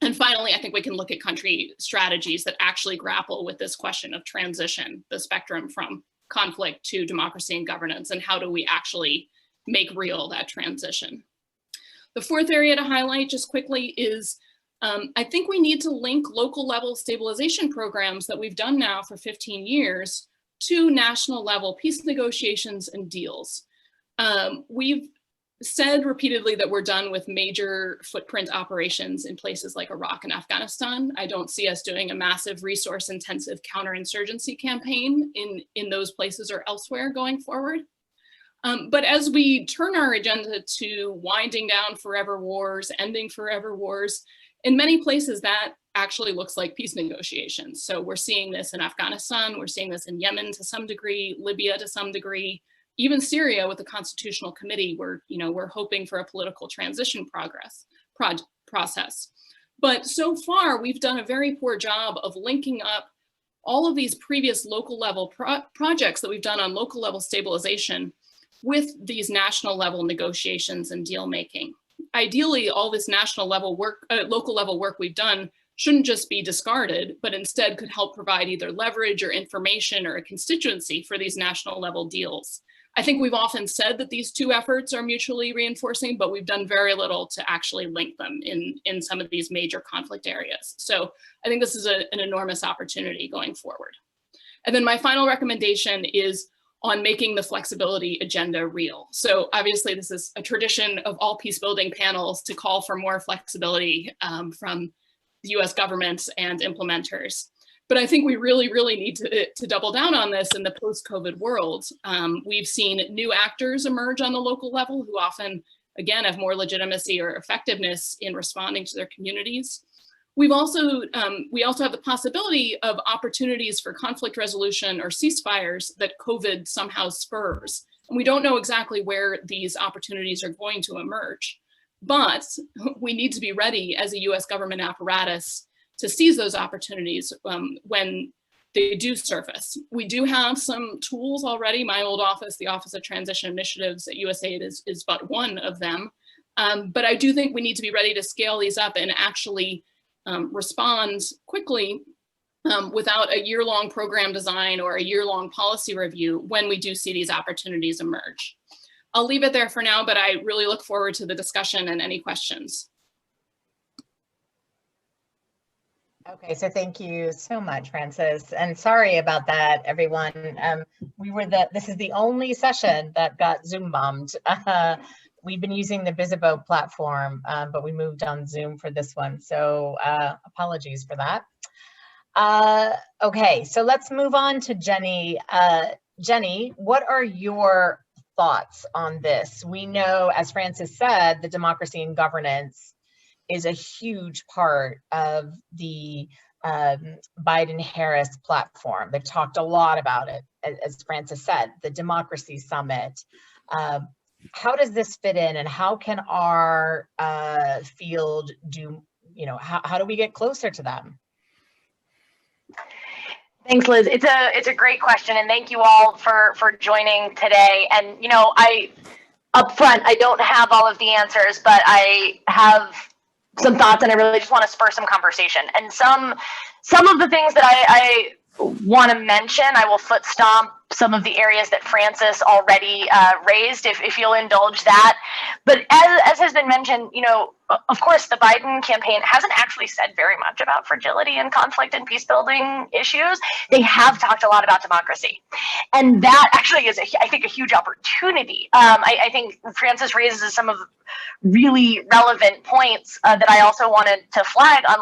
And finally, I think we can look at country strategies that actually grapple with this question of transition, the spectrum from conflict to democracy and governance, and how do we actually make real that transition. The fourth area to highlight just quickly is I think we need to link local level stabilization programs that we've done now for 15 years to national level peace negotiations and deals. We've said repeatedly that we're done with major footprint operations in places like Iraq and Afghanistan. I don't see us doing a massive resource intensive counterinsurgency campaign in those places or elsewhere going forward. But as we turn our agenda to winding down forever wars, ending forever wars, in many places that actually looks like peace negotiations. So we're seeing this in Afghanistan, we're seeing this in Yemen to some degree, Libya to some degree, even Syria with the Constitutional Committee, we're hoping for a political transition process. But so far, we've done a very poor job of linking up all of these previous local level projects that we've done on local level stabilization with these national level negotiations and deal making. Ideally, all this national level work, local level work we've done shouldn't just be discarded, but instead could help provide either leverage or information or a constituency for these national level deals. I think we've often said that these two efforts are mutually reinforcing, but we've done very little to actually link them in some of these major conflict areas. So I think this is an enormous opportunity going forward. And then my final recommendation is on making the flexibility agenda real. So obviously this is a tradition of all peace building panels to call for more flexibility from the US governments and implementers. But I think we really need to double down on this in the post-COVID world. We've seen new actors emerge on the local level who often, again, have more legitimacy or effectiveness in responding to their communities. We also have the possibility of opportunities for conflict resolution or ceasefires that COVID somehow spurs. And we don't know exactly where these opportunities are going to emerge, but we need to be ready as a US government apparatus to seize those opportunities when they do surface. We do have some tools already. My old office, the Office of Transition Initiatives at USAID is but one of them. But I do think we need to be ready to scale these up and actually respond quickly without a year-long program design or a year-long policy review when we do see these opportunities emerge. I'll leave it there for now, but I really look forward to the discussion and any questions. Okay, so thank you so much, Frances, and sorry about that, everyone. This is the only session that got Zoom bombed. We've been using the Visibo platform, but we moved on Zoom for this one, so apologies for that. Okay, so let's move on to Jenny. Jenny, what are your thoughts on this? We know, as Frances said, the democracy and governance is a huge part of the Biden-Harris platform. They've talked a lot about it, as Frances said, the Democracy Summit. How does this fit in, and how can our field do, how do we get closer to them? Thanks, Liz. It's a great question, and thank you all for joining today. And up front, I don't have all of the answers, but I have some thoughts, and I really just want to spur some conversation. And some of the things that I want to mention, I will foot stomp some of the areas that Frances already raised, if you'll indulge that. But as has been mentioned, of course, the Biden campaign hasn't actually said very much about fragility and conflict and peace building issues. They have talked a lot about democracy. And that actually is, I think, a huge opportunity. I think Frances raises some of really relevant points that I also wanted to flag on,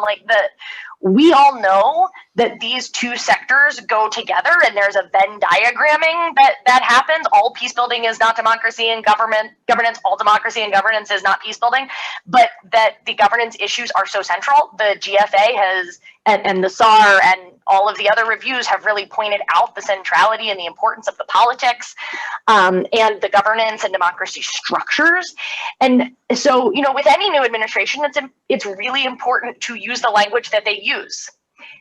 we all know that these two sectors go together, and there's a Venn diagramming that happens. All peace building is not democracy and governance. All democracy and governance is not peace building, but that the governance issues are so central. The GFA has, and the SAR and all of the other reviews have really pointed out the centrality and the importance of the politics and the governance and democracy structures. And so, with any new administration, it's really important to use the language that they use.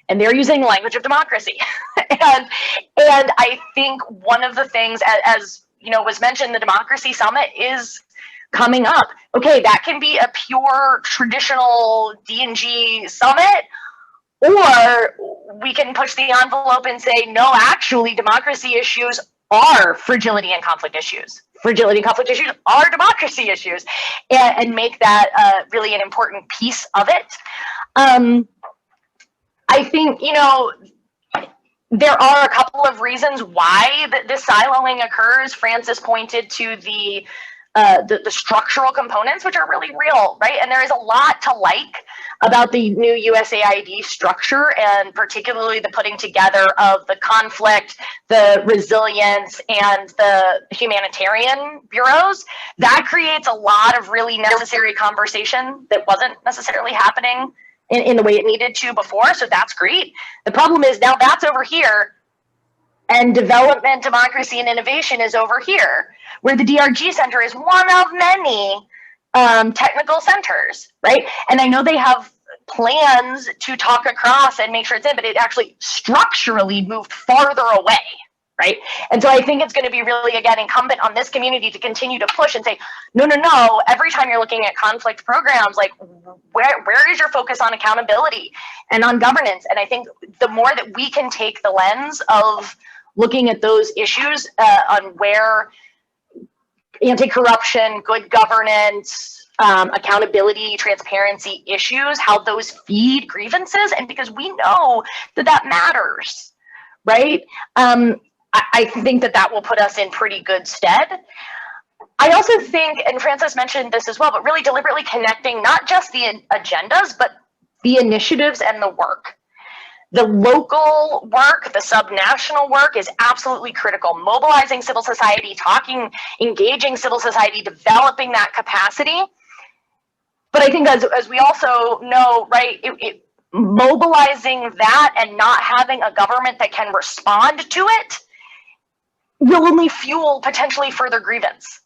And they're using the language of democracy. and I think one of the things, as was mentioned, the Democracy Summit is coming up. Okay, that can be a pure traditional D&G summit, or we can push the envelope and say, no, actually, democracy issues are fragility and conflict issues. Fragility and conflict issues are democracy issues, and make that really an important piece of it. I think, you know, there are a couple of reasons why this siloing occurs. Francis pointed to the structural components, which are really real, right? And there is a lot to like about the new USAID structure, and particularly the putting together of the conflict, the resilience, and the humanitarian bureaus. That creates a lot of really necessary conversation that wasn't necessarily happening in the way it needed to before, so that's great. The problem is now that's over here, and development, democracy, and innovation is over here, where the DRG Center is one of many technical centers, right? And I know they have plans to talk across and make sure it's in, but it actually structurally moved farther away, right? And so I think it's going to be really, again, incumbent on this community to continue to push and say, no, every time you're looking at conflict programs, like where is your focus on accountability and on governance? And I think the more that we can take the lens of looking at those issues on where anti-corruption, good governance, accountability, transparency issues, how those feed grievances, and because we know that matters, right? I think that will put us in pretty good stead. I also think, and Francis mentioned this as well, but really deliberately connecting not just the agendas, but the initiatives and the work. The local work, the subnational work is absolutely critical. Mobilizing civil society, engaging civil society, developing that capacity. But I think as we also know, right, mobilizing that and not having a government that can respond to it will only fuel potentially further grievance.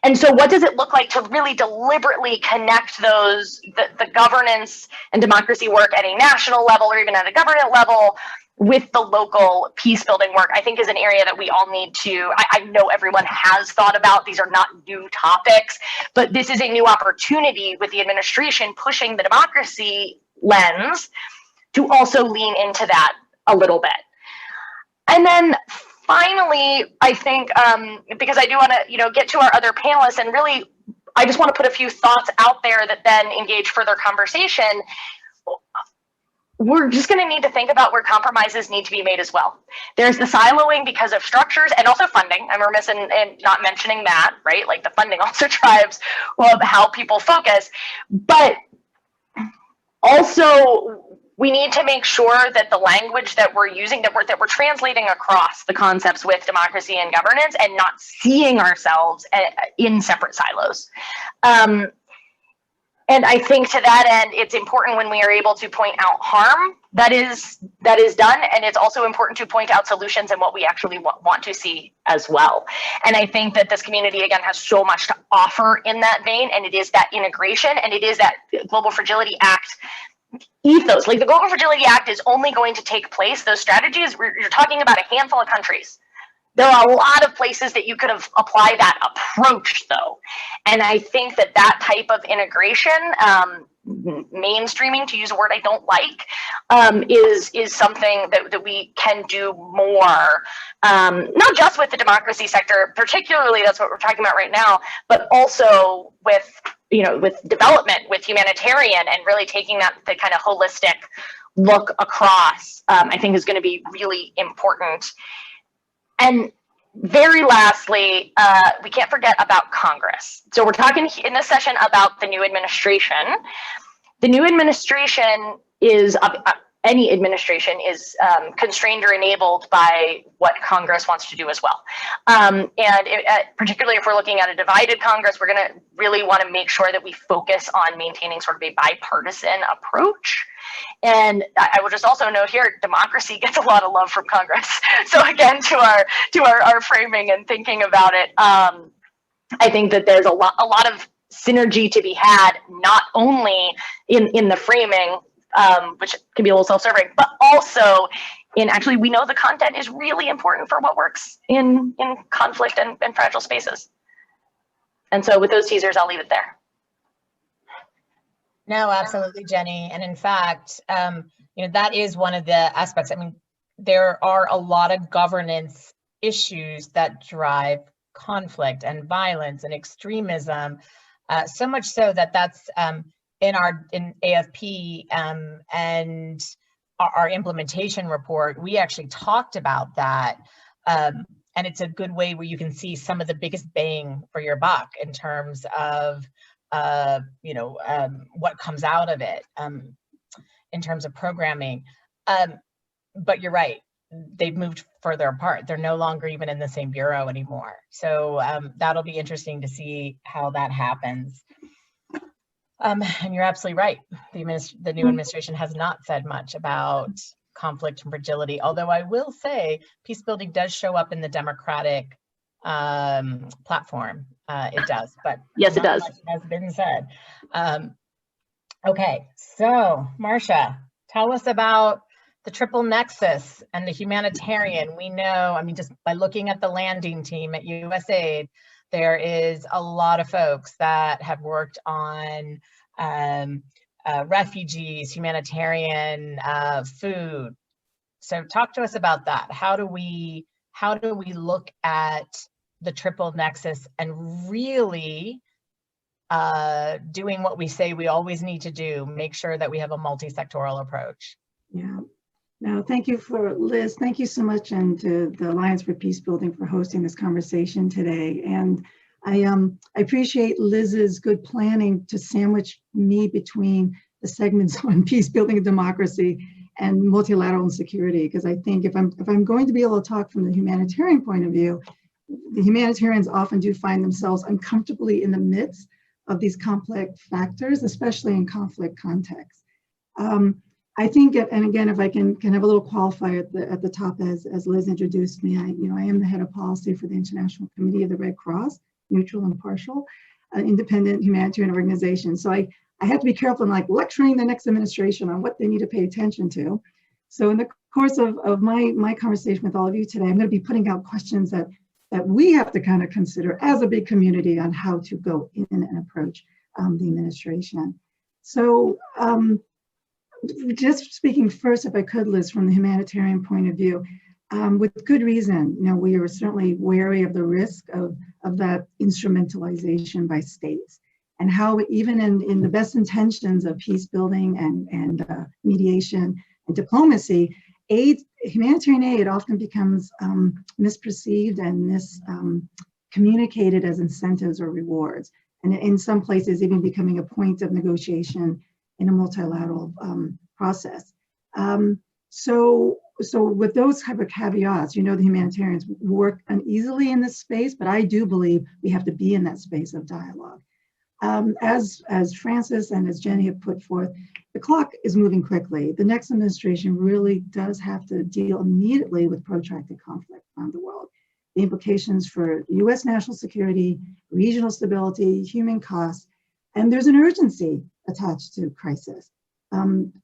And so what does it look like to really deliberately connect those, the governance and democracy work at a national level or even at a government level with the local peace building work, I think is an area that we all need to, I know everyone has thought about, these are not new topics, but this is a new opportunity with the administration pushing the democracy lens to also lean into that a little bit. And then finally, I think, because I do want to, get to our other panelists, and really, I just want to put a few thoughts out there that then engage further conversation. We're just going to need to think about where compromises need to be made as well. There's the siloing because of structures and also funding. I'm remiss in not mentioning that, right? Like the funding also drives how people focus, but also we need to make sure that the language that we're using, that we're translating across the concepts with democracy and governance and not seeing ourselves in separate silos. And I think to that end, it's important when we are able to point out harm that is done, and it's also important to point out solutions and what we actually want to see as well. And I think that this community, again, has so much to offer in that vein, and it is that integration, and it is that Global Fragility Act ethos. Like the Global Fragility Act is only going to take place, those strategies, you're talking about a handful of countries. There are a lot of places that you could have applied that approach, though. And I think that type of integration, mainstreaming, to use a word I don't like, is something that we can do more, not just with the democracy sector, particularly that's what we're talking about right now, but also with development, with humanitarian, and really taking the kind of holistic look across, I think is going to be really important. And very lastly, we can't forget about Congress. So we're talking in this session about the new administration. The new administration is, any administration is constrained or enabled by what Congress wants to do as well. And particularly if we're looking at a divided Congress, we're going to really want to make sure that we focus on maintaining sort of a bipartisan approach. And I will just also note here, democracy gets a lot of love from Congress. So again, to our framing and thinking about it, I think that there's a lot of synergy to be had, not only in the framing, which can be a little self-serving, but also in actually, we know the content is really important for what works in conflict and fragile spaces. And so with those teasers, I'll leave it there. No, absolutely, Jenny. And in fact, that is one of the aspects. I mean, there are a lot of governance issues that drive conflict and violence and extremism, so much so that that's in AFP and our implementation report, we actually talked about that. And it's a good way where you can see some of the biggest bang for your buck in terms of what comes out of it in terms of programming. But you're right, they've moved further apart. They're no longer even in the same bureau anymore. So that'll be interesting to see how that happens. And you're absolutely right. The new administration has not said much about conflict and fragility, although I will say peacebuilding does show up in the Democratic platform. It does, but yes, it does. Much has been said. Okay, so Marcia, tell us about the triple nexus and the humanitarian. We know, I mean, just by looking at the landing team at USAID, there is a lot of folks that have worked on refugees, humanitarian, food. So talk to us about that. How do we look at the triple nexus and really doing what we say we always need to do, make sure that we have a multi-sectoral approach? Yeah. No, thank you for Liz. Thank you so much, and to the Alliance for Peacebuilding for hosting this conversation today. And I appreciate Liz's good planning to sandwich me between the segments on peacebuilding and democracy and multilateral and security, because I think if I'm going to be able to talk from the humanitarian point of view, the humanitarians often do find themselves uncomfortably in the midst of these complex factors, especially in conflict contexts. I think, and again, if I can have a little qualifier at the top, as Liz introduced me, I am the head of policy for the International Committee of the Red Cross, neutral and impartial, independent humanitarian organization. So I have to be careful in lecturing the next administration on what they need to pay attention to. So in the course of my conversation with all of you today, I'm going to be putting out questions that we have to kind of consider as a big community on how to go in and approach the administration. So just speaking first, if I could, Liz, from the humanitarian point of view, with good reason, we are certainly wary of the risk of that instrumentalization by states, and how even in the best intentions of peace building and mediation and diplomacy, humanitarian aid often becomes misperceived and miscommunicated as incentives or rewards, and in some places even becoming a point of negotiation in a multilateral process. So with those type of caveats, the humanitarians work uneasily in this space, but I do believe we have to be in that space of dialogue. As Francis and as Jenny have put forth, the clock is moving quickly. The next administration really does have to deal immediately with protracted conflict around the world. The implications for US national security, regional stability, human costs, and there's an urgency attached to crisis.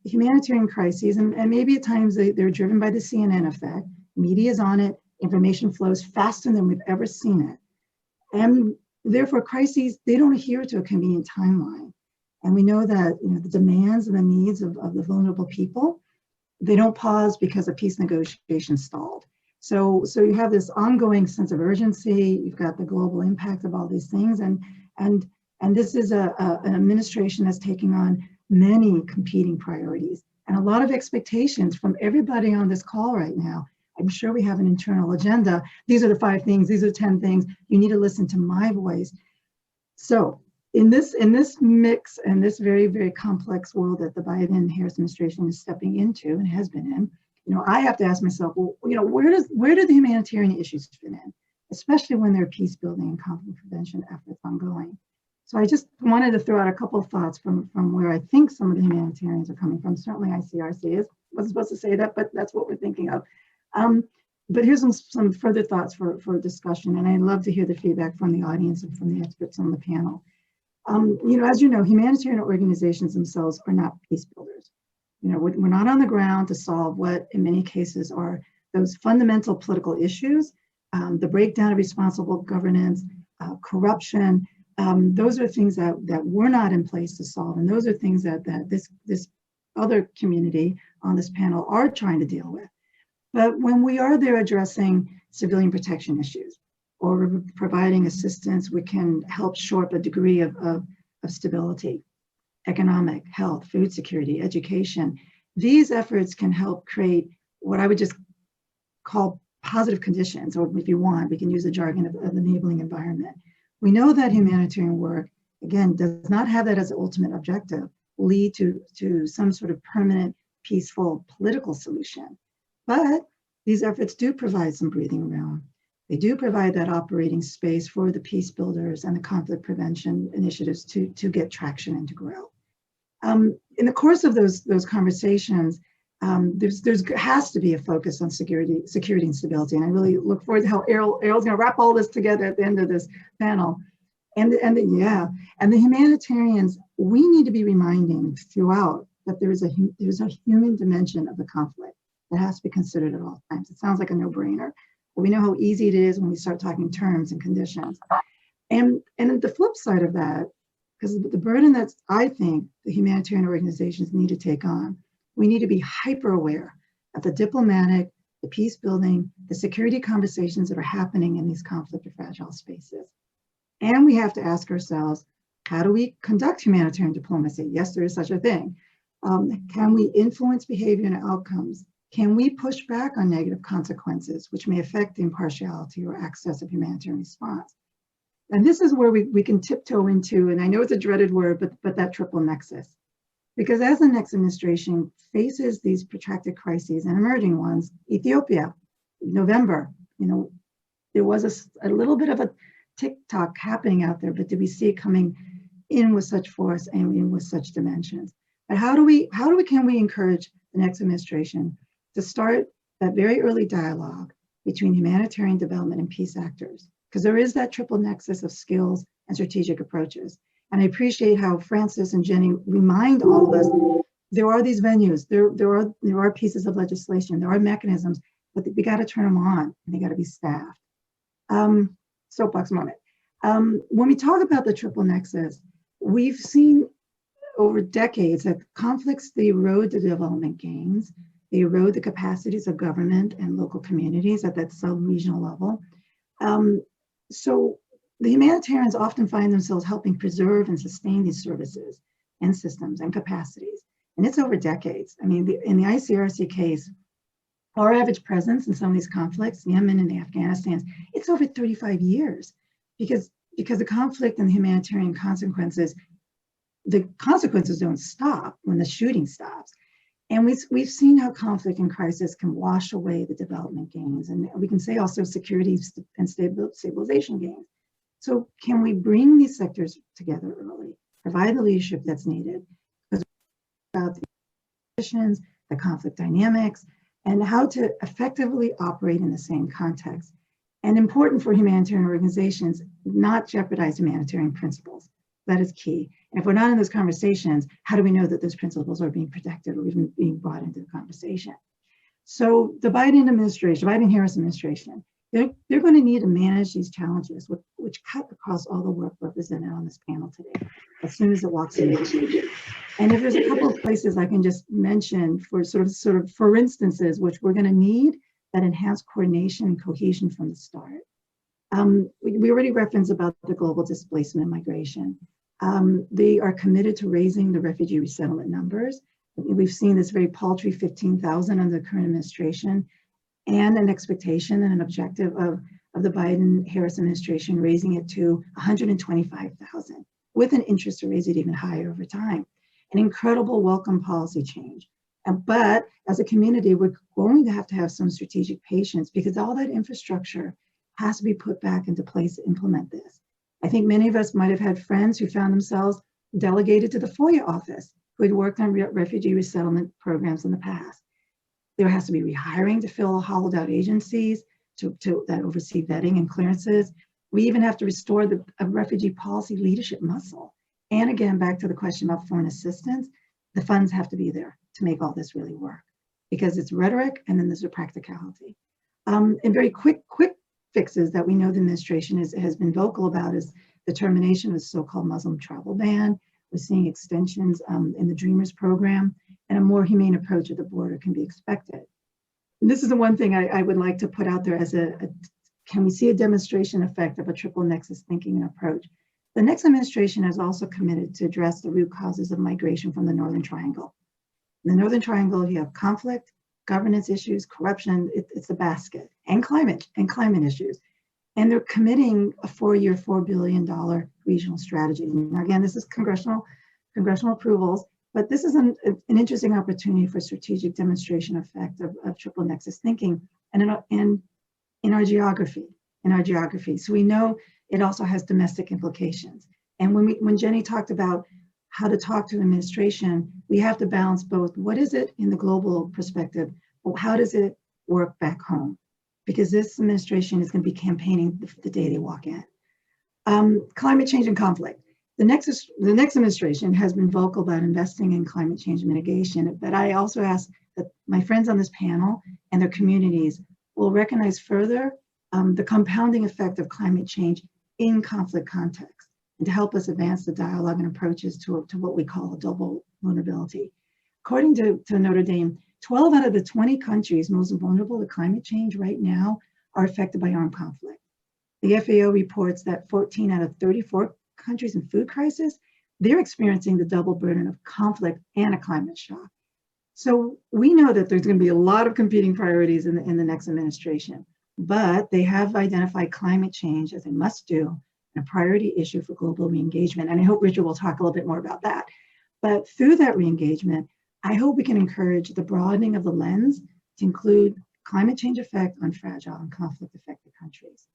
Humanitarian crises, and maybe at times they're driven by the CNN effect. Media is on it, information flows faster than we've ever seen it. And therefore crises, they don't adhere to a convenient timeline. And we know that the demands and the needs of the vulnerable people, they don't pause because a peace negotiation stalled. So you have this ongoing sense of urgency, you've got the global impact of all these things, and this is an administration that's taking on many competing priorities and a lot of expectations from everybody on this call right now. I'm sure we have an internal agenda. These are the 5 things, these are 10 things. You need to listen to my voice. So in this mix and this very, very complex world that the Biden-Harris administration is stepping into and has been in, I have to ask myself, well, where do the humanitarian issues fit in, especially when there are peace building and conflict prevention efforts ongoing? So I just wanted to throw out a couple of thoughts from where I think some of the humanitarians are coming from. Certainly ICRC wasn't supposed to say that, but that's what we're thinking of. But here's some further thoughts for discussion, and I'd love to hear the feedback from the audience and from the experts on the panel. As you know, humanitarian organizations themselves are not peace builders. We're not on the ground to solve what in many cases are those fundamental political issues, the breakdown of responsible governance, corruption, Those are things that were not in place to solve, and those are things that this other community on this panel are trying to deal with. But when we are there addressing civilian protection issues or providing assistance, we can help shore up a degree of stability, economic, health, food security, education. These efforts can help create what I would just call positive conditions, or if you want, we can use the jargon of enabling environment. We know that humanitarian work, again, does not have that as an ultimate objective, lead to some sort of permanent, peaceful political solution. But these efforts do provide some breathing room. They do provide that operating space for the peace builders and the conflict prevention initiatives to get traction and to grow. In the course of those conversations, there has to be a focus on security and stability. And I really look forward to how Errol's going to wrap all this together at the end of this panel. And the humanitarians, we need to be reminding throughout that there's a human dimension of the conflict that has to be considered at all times. It sounds like a no-brainer, but we know how easy it is when we start talking terms and conditions. And the flip side of that, because the burden that I think the humanitarian organizations need to take on, we need to be hyper aware of the diplomatic, the peace building, the security conversations that are happening in these conflict or fragile spaces. And we have to ask ourselves, how do we conduct humanitarian diplomacy? Yes, there is such a thing. Can we influence behavior and outcomes? Can we push back on negative consequences, which may affect the impartiality or access of humanitarian response? And this is where we can tiptoe into, and I know it's a dreaded word, but that triple nexus. Because as the next administration faces these protracted crises and emerging ones, Ethiopia, November, there was a little bit of a tick-tock happening out there, but did we see it coming in with such force and in with such dimensions? But can we encourage the next administration to start that very early dialogue between humanitarian development and peace actors? Because there is that triple nexus of skills and strategic approaches. And I appreciate how Francis and Jenny remind all of us, there are these venues, there are pieces of legislation, there are mechanisms, but we got to turn them on and they got to be staffed. Soapbox moment. When we talk about the triple nexus, we've seen over decades that conflicts, they erode the development gains, they erode the capacities of government and local communities at that sub-regional level. So the humanitarians often find themselves helping preserve and sustain these services and systems and capacities. And it's over decades. I mean, in the ICRC case, our average presence in some of these conflicts, Yemen and the Afghanistan, it's over 35 years because the conflict and the humanitarian consequences, the consequences don't stop when the shooting stops. And we've seen how conflict and crisis can wash away the development gains. And we can say also security and stabilization gains. So can we bring these sectors together early, provide the leadership that's needed? Because about the conditions, the conflict dynamics, and how to effectively operate in the same context. And important for humanitarian organizations, not jeopardize humanitarian principles. That is key. And if we're not in those conversations, how do we know that those principles are being protected or even being brought into the conversation? So the Biden-Harris administration, they're going to need to manage these challenges, which cut across all the work represented on this panel today, as soon as it walks in. And if there's a couple of places I can just mention for sort of for instances, which we're going to need that enhanced coordination and cohesion from the start. We already referenced about the global displacement and migration. They are committed to raising the refugee resettlement numbers. We've seen this very paltry 15,000 under the current administration, and an expectation and an objective of the Biden-Harris administration raising it to 125,000, with an interest to raise it even higher over time. An incredible welcome policy change. But as a community, we're going to have some strategic patience because all that infrastructure has to be put back into place to implement this. I think many of us might have had friends who found themselves delegated to the FOIA office who had worked on refugee resettlement programs in the past. There has to be rehiring to fill hollowed out agencies that oversee vetting and clearances. We even have to restore a refugee policy leadership muscle. And again, back to the question about foreign assistance, the funds have to be there to make all this really work because it's rhetoric and then there's a practicality. And very quick fixes that we know the administration has been vocal about is the termination of the so-called Muslim travel ban. We're seeing extensions in the Dreamers program, and a more humane approach at the border can be expected. And this is the one thing I would like to put out there as can we see a demonstration effect of a triple nexus thinking and approach? The next administration has also committed to address the root causes of migration from the Northern Triangle. In the Northern Triangle, you have conflict, governance issues, corruption, it's a basket, and climate issues. And they're committing a 4-year, $4 billion regional strategy. Now, again, this is congressional approvals, but this is an interesting opportunity for strategic demonstration effect of triple nexus thinking and in our geography. So we know it also has domestic implications. And when Jenny talked about how to talk to administration, we have to balance both. What is it in the global perspective? But how does it work back home? Because this administration is going to be campaigning the day they walk in. Climate change and conflict. The next administration has been vocal about investing in climate change mitigation, but I also ask that my friends on this panel and their communities will recognize further the compounding effect of climate change in conflict context, and to help us advance the dialogue and approaches to what we call a double vulnerability. According to Notre Dame, 12 out of the 20 countries most vulnerable to climate change right now are affected by armed conflict. The FAO reports that 14 out of 34 countries in food crisis, they're experiencing the double burden of conflict and a climate shock. So we know that there's going to be a lot of competing priorities in the next administration, but they have identified climate change as a must-do and a priority issue for global re-engagement. And I hope Richard will talk a little bit more about that. But through that re-engagement, I hope we can encourage the broadening of the lens to include climate change effect on fragile and conflict-affected countries.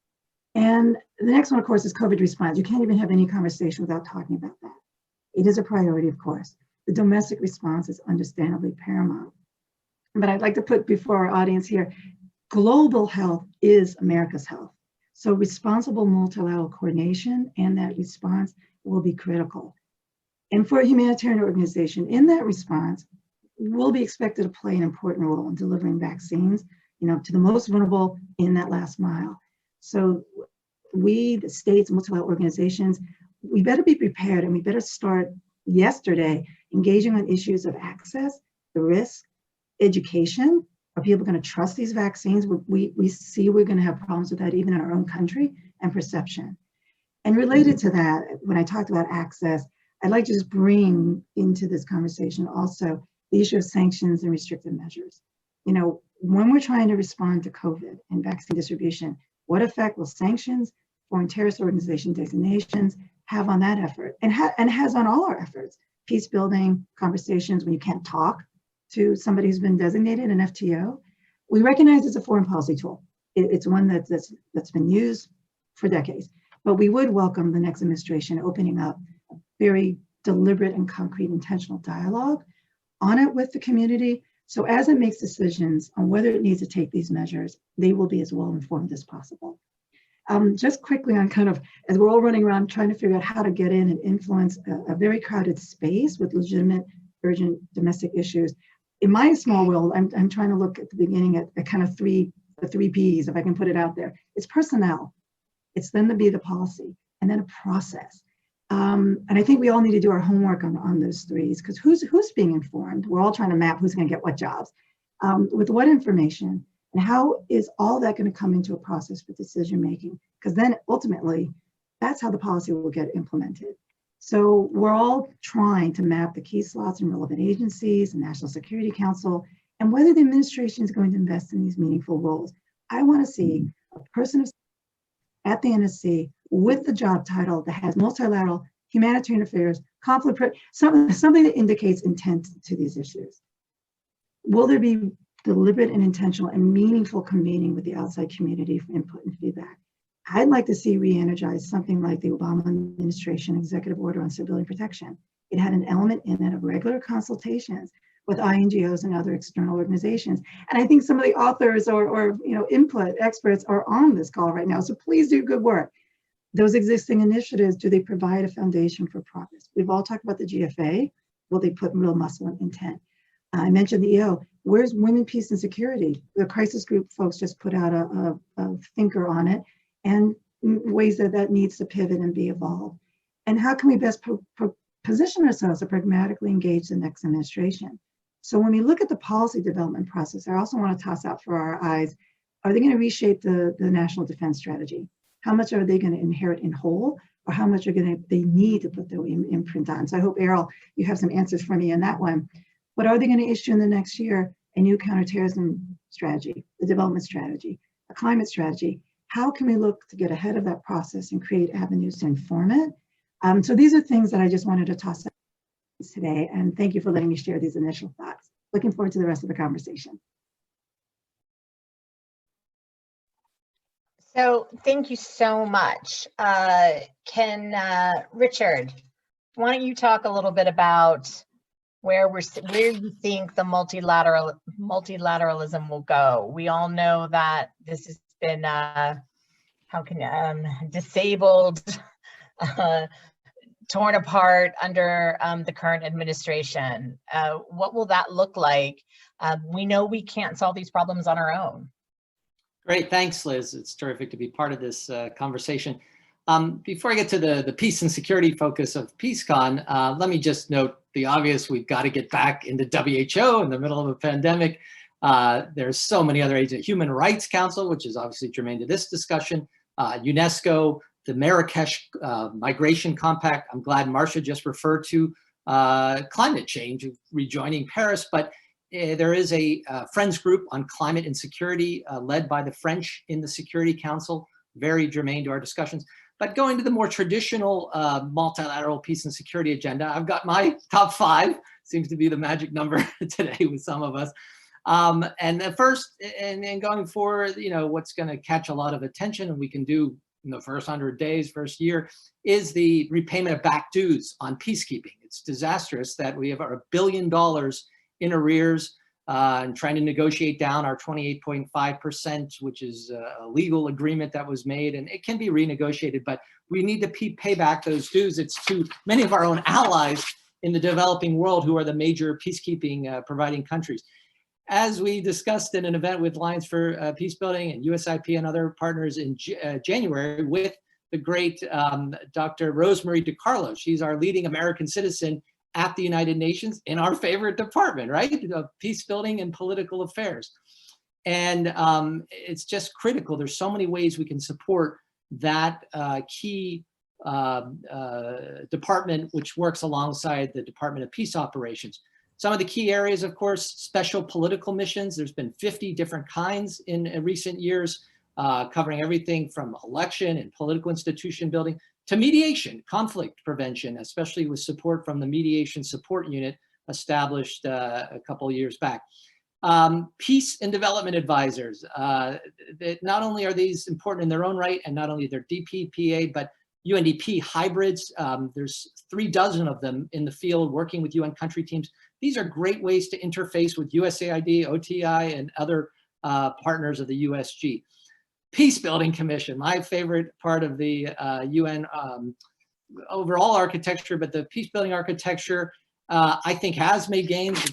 And the next one, of course, is COVID response. You can't even have any conversation without talking about that. It is a priority, of course. The domestic response is understandably paramount. But I'd like to put before our audience here, global health is America's health. So responsible multilateral coordination and that response will be critical. And for a humanitarian organization, in that response, we'll be expected to play an important role in delivering vaccines, to the most vulnerable in that last mile. So we, the states, multilateral organizations, we better be prepared, and we better start yesterday engaging on issues of access, the risk, education. Are people going to trust these vaccines? We see we're going to have problems with that even in our own country, and perception. And related to that, when I talked about access, I'd like to just bring into this conversation also the issue of sanctions and restrictive measures. When we're trying to respond to COVID and vaccine distribution, what effect will sanctions, foreign terrorist organization designations have on that effort, and has on all our efforts? Peacebuilding conversations when you can't talk to somebody who's been designated an FTO. We recognize it's a foreign policy tool. It's one that's been used for decades, but we would welcome the next administration opening up a very deliberate and concrete intentional dialogue on it with the community. So as it makes decisions on whether it needs to take these measures, they will be as well informed as possible. Just quickly on as we're all running around trying to figure out how to get in and influence a very crowded space with legitimate, urgent domestic issues. In my small world, I'm trying to look at the beginning at the three Ps, if I can put it out there. It's personnel. It's then to be the policy, and then a process. And I think we all need to do our homework on those threes, because who's being informed? We're all trying to map who's going to get what jobs, with what information, and how is all that going to come into a process for decision making? Because then ultimately, that's how the policy will get implemented. So we're all trying to map the key slots in relevant agencies, the National Security Council, and whether the administration is going to invest in these meaningful roles. I want to see a person at the NSC with the job title that has multilateral, humanitarian affairs, conflict, something that indicates intent to these issues. Will there be deliberate and intentional and meaningful convening with the outside community for input and feedback? I'd like to see re-energize something like the Obama administration executive order on civilian protection. It had an element in it of regular consultations with INGOs and other external organizations. And I think some of the authors or input experts are on this call right now. So please do good work. Those existing initiatives, do they provide a foundation for progress? We've all talked about the GFA. Will they put real muscle and intent? I mentioned the EO. Where's Women, Peace, and Security? The crisis group folks just put out a thinker on it. And ways that that needs to pivot and be evolved. And how can we best position ourselves to pragmatically engage the next administration? So when we look at the policy development process, I also want to toss out for our eyes, are they going to reshape the national defense strategy? How much are they going to inherit in whole, or how much are they need to put their imprint on? So I hope, Errol, you have some answers for me on that one. But are they going to issue in the next year a new counterterrorism strategy, the development strategy, a climate strategy? How can we look to get ahead of that process and create avenues to inform it? So these are things that I just wanted to toss out today, and thank you for letting me share these initial thoughts. Looking forward to the rest of the conversation. So thank you so much. Richard, why don't you talk a little bit about where you think the multilateralism will go? We all know that this has been disabled, torn apart under the current administration. What will that look like? We know we can't solve these problems on our own. Great, thanks, Liz. It's terrific to be part of this conversation. Before I get to the peace and security focus of PeaceCon, let me just note the obvious. We've got to get back into WHO in the middle of a pandemic. There's so many other agencies, Human Rights Council, which is obviously germane to this discussion, UNESCO, the Marrakesh Migration Compact. I'm glad Marcia just referred to climate change, rejoining Paris, but there is a Friends group on climate and security led by the French in the Security Council, very germane to our discussions. But going to the more traditional multilateral peace and security agenda, I've got my top 5, seems to be the magic number today with some of us. And the first, and going forward, what's going to catch a lot of attention, and we can do in the first 100 days, first year, is the repayment of back dues on peacekeeping. It's disastrous that we have $1 billion in arrears and trying to negotiate down our 28.5%, which is a legal agreement that was made, and it can be renegotiated, but we need to pay back those dues. It's to many of our own allies in the developing world who are the major peacekeeping providing countries. As we discussed in an event with Alliance for Peacebuilding and USIP and other partners in January with the great Dr. Rosemarie DiCarlo. She's our leading American citizen at the United Nations in our favorite department, right? Peacebuilding and political affairs. And it's just critical. There's so many ways we can support that key department, which works alongside the Department of Peace Operations. Some of the key areas, of course, special political missions. There's been 50 different kinds in recent years, covering everything from election and political institution building to mediation, conflict prevention, especially with support from the Mediation Support Unit established a couple of years back. Peace and development advisors. Not only are these important in their own right, and not only their DPPA, but UNDP hybrids. There's 36 of them in the field working with UN country teams. These are great ways to interface with USAID, OTI, and other partners of the USG. Peacebuilding Commission, my favorite part of the UN overall architecture, but the peacebuilding architecture, I think has made gains.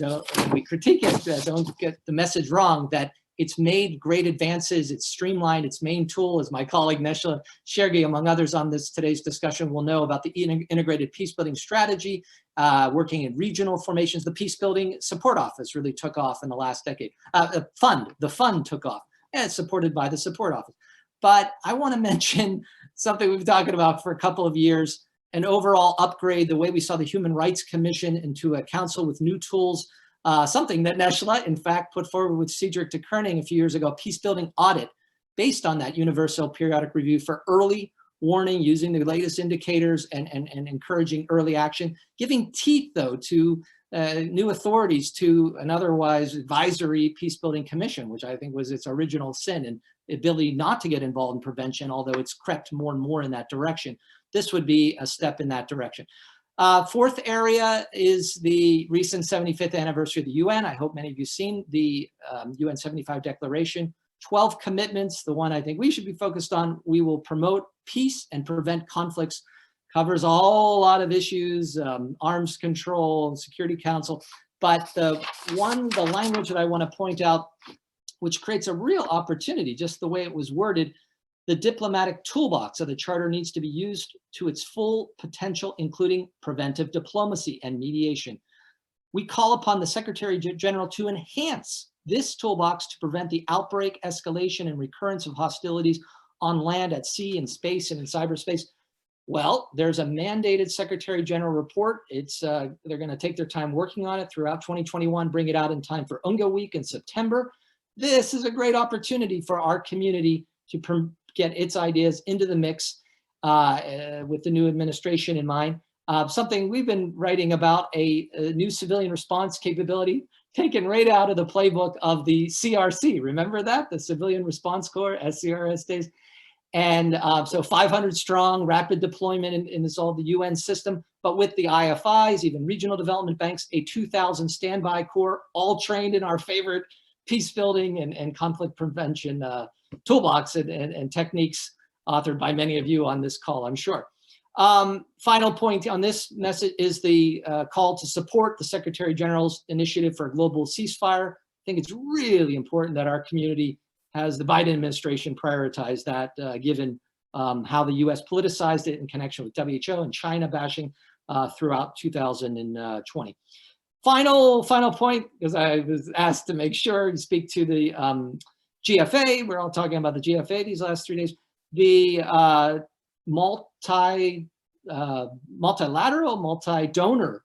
We critique it, don't get the message wrong, that it's made great advances, it's streamlined. Its main tool, as my colleague Neshla Shergi, among others on today's discussion, will know about the integrated peacebuilding strategy, working in regional formations. The Peacebuilding Support Office really took off in the last decade. The fund took off, and it's supported by the Support Office. But I want to mention something we've been talking about for a couple of years, an overall upgrade, the way we saw the Human Rights Commission into a council with new tools, something that Neshla, in fact, put forward with Cedric de Koning a few years ago, peacebuilding audit based on that universal periodic review for early warning, using the latest indicators and encouraging early action, giving teeth, though, to new authorities to an otherwise advisory peacebuilding commission, which I think was its original sin, and the ability not to get involved in prevention, although it's crept more and more in that direction. This would be a step in that direction. Fourth area is the recent 75th anniversary of the UN. I hope many of you have seen the UN 75 Declaration. 12 commitments. The one I think we should be focused on: we will promote peace and prevent conflicts. Covers a whole lot of issues, arms control, Security Council. But the language that I want to point out, which creates a real opportunity, just the way it was worded, The diplomatic toolbox of the Charter needs to be used to its full potential, including preventive diplomacy and mediation. We call upon the Secretary General to enhance this toolbox to prevent the outbreak, escalation, and recurrence of hostilities on land, at sea, in space, and in cyberspace. Well, there's a mandated Secretary General report. They're going to take their time working on it throughout 2021, bring it out in time for UNGA Week in September. This is a great opportunity for our community to get its ideas into the mix with the new administration in mind. Something we've been writing about, a new civilian response capability taken right out of the playbook of the CRC. Remember that? The Civilian Response Corps, SCRS days. And so 500 strong, rapid deployment in this all the UN system, but with the IFIs, even regional development banks, a 2,000 standby corps, all trained in our favorite peace building and conflict prevention toolbox and techniques authored by many of you on this call, I'm sure. Final point on this message is the call to support the Secretary General's initiative for a global ceasefire. I think it's really important that our community has the Biden administration prioritize that, given how the US politicized it in connection with WHO and China bashing throughout 2020. Final point, because I was asked to make sure to speak to the GFA. We're all talking about the GFA these last 3 days. The multilateral, multi-donor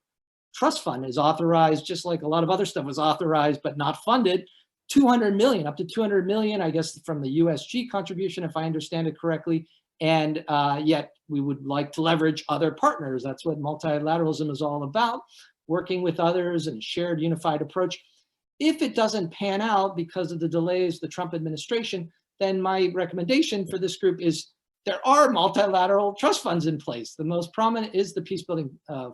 trust fund is authorized, just like a lot of other stuff was authorized but not funded. 200 million, up to 200 million, I guess, from the USG contribution, if I understand it correctly. And yet we would like to leverage other partners. That's what multilateralism is all about, working with others and a shared unified approach. If it doesn't pan out because of the delays, the Trump administration, then my recommendation for this group is there are multilateral trust funds in place. The most prominent is the Peacebuilding